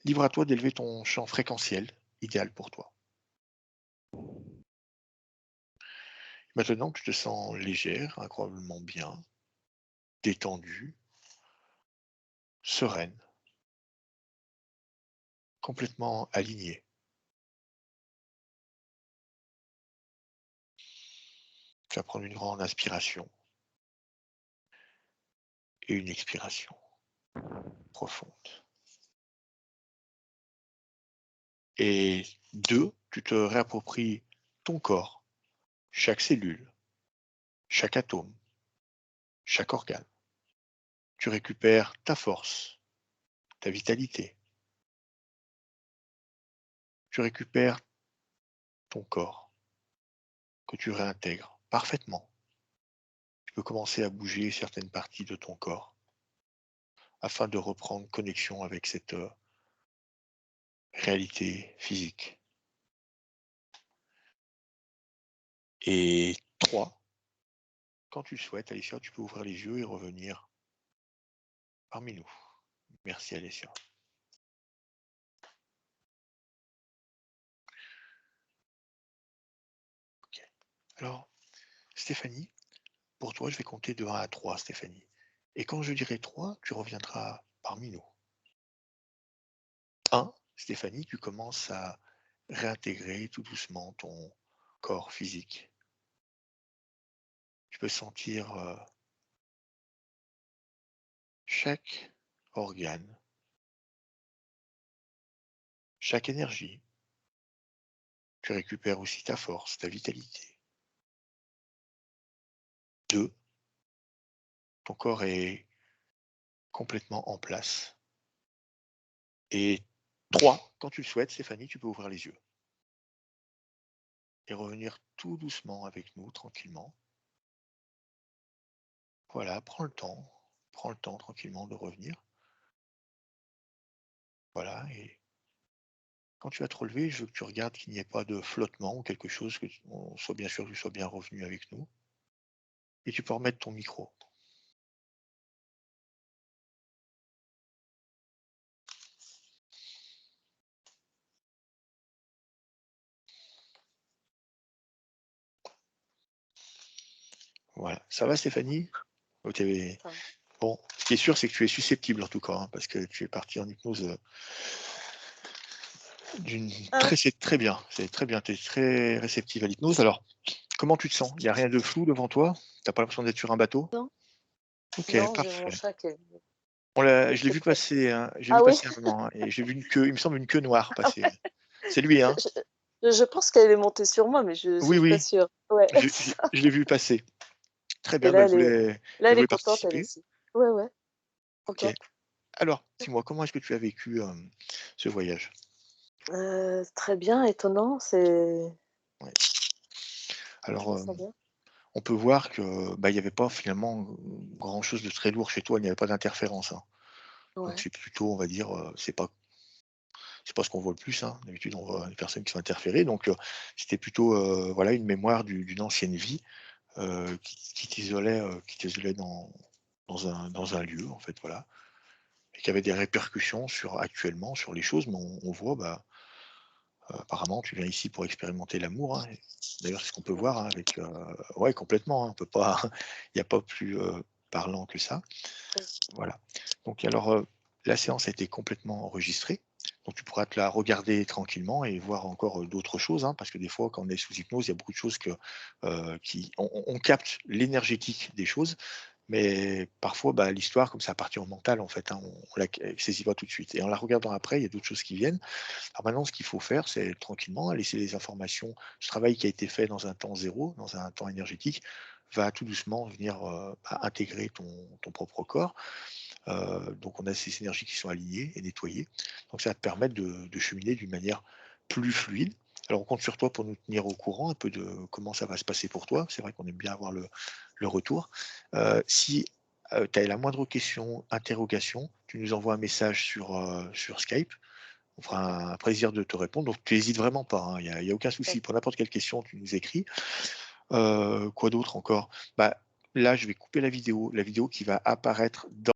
Libre à toi d'élever ton champ fréquentiel idéal pour toi. Maintenant que tu te sens légère, incroyablement bien, détendue, sereine, complètement alignée, tu vas prendre une grande inspiration et une expiration profonde. Et 2, tu te réappropries ton corps, chaque cellule, chaque atome, chaque organe. Tu récupères ta force, ta vitalité. Tu récupères ton corps, que tu réintègres parfaitement. Tu peux commencer à bouger certaines parties de ton corps afin de reprendre connexion avec cette réalité physique. Et 3, quand tu le souhaites, Alicia, tu peux ouvrir les yeux et revenir parmi nous. Merci, Alicia. Ok. Alors, Stéphanie, pour toi, je vais compter de 1 à 3, Stéphanie. Et quand je dirai 3, tu reviendras parmi nous. 1, Stéphanie, tu commences à réintégrer tout doucement ton corps physique. Tu peux sentir chaque organe, chaque énergie. Tu récupères aussi ta force, ta vitalité. 2, ton corps est complètement en place. Et 3, quand tu le souhaites, Stéphanie, tu peux ouvrir les yeux et revenir tout doucement avec nous, tranquillement. Voilà, prends le temps tranquillement de revenir. Voilà, et quand tu vas te relever, je veux que tu regardes qu'il n'y ait pas de flottement ou quelque chose, on soit bien sûr que tu sois bien revenu avec nous. Et tu peux remettre ton micro. Voilà. Ça va, Stéphanie? Oh, Ça va. Bon, ce qui est sûr, c'est que tu es susceptible en tout cas, hein, parce que tu es parti en hypnose Ah, c'est très bien, tu es très réceptive à l'hypnose. Alors, comment tu te sens? Il n'y a rien de flou devant toi? Tu n'as pas l'impression d'être sur un bateau? non, Ok, non, j'ai mon parfait. chat Je l'ai qui est vu prêt. passer, hein, j'ai vu Ah oui, passer un moment, hein, et j'ai vu une queue, il me semble une queue noire ah passer. ouais. C'est lui, hein? Je pense qu'elle est montée sur moi, mais je Oui, suis pas oui, sûre. Ouais, c'est ça. je l'ai vu passer. Très Et bien, bah, là, elle elle est voulait contente, elle participer. aussi. Ouais, ouais, Ok. contente. Alors, dis-moi, comment est-ce que tu as vécu ce voyage? Très bien, étonnant, Ouais. je Alors, me sens bien. on peut voir que bah, il n'y avait pas finalement grand-chose de très lourd chez toi, il n'y avait pas d'interférence, hein. Donc Ouais. c'est plutôt, on va dire, c'est pas ce qu'on voit le plus, hein. D'habitude, on voit des personnes qui sont interférées, donc c'était plutôt, voilà, une mémoire d'une ancienne vie, qui t'isolait dans un lieu, en fait, voilà, et qui avait des répercussions actuellement sur les choses, mais on voit, bah, apparemment, tu viens ici pour expérimenter l'amour, hein. D'ailleurs, c'est ce qu'on peut voir, hein, avec, ouais, complètement, hein, on peut pas il n'y a pas plus, parlant que ça. Voilà. Donc alors, la séance a été complètement enregistrée, donc tu pourras te la regarder tranquillement et voir encore, d'autres choses, hein, parce que des fois, quand on est sous hypnose, il y a beaucoup de choses qui on capte l'énergétique des choses, mais parfois, bah, l'histoire, comme ça appartient au mental, en fait, hein, on la saisit pas tout de suite et en la regardant après, il y a d'autres choses qui viennent. Alors maintenant, ce qu'il faut faire, c'est tranquillement laisser les informations, ce travail qui a été fait dans un temps zéro, dans un temps énergétique, va tout doucement venir, bah, intégrer ton propre corps. Donc on a ces énergies qui sont alignées et nettoyées. Donc ça va te permettre de cheminer d'une manière plus fluide. Alors on compte sur toi pour nous tenir au courant un peu de comment ça va se passer pour toi. C'est vrai qu'on aime bien avoir le retour. Si tu as la moindre question, interrogation, tu nous envoies un message sur Skype. On fera un plaisir de te répondre. Donc tu hésites vraiment pas, hein, il y a aucun souci. Pour n'importe quelle question, tu nous écris. Quoi d'autre encore? Bah, là, je vais couper la vidéo qui va apparaître dans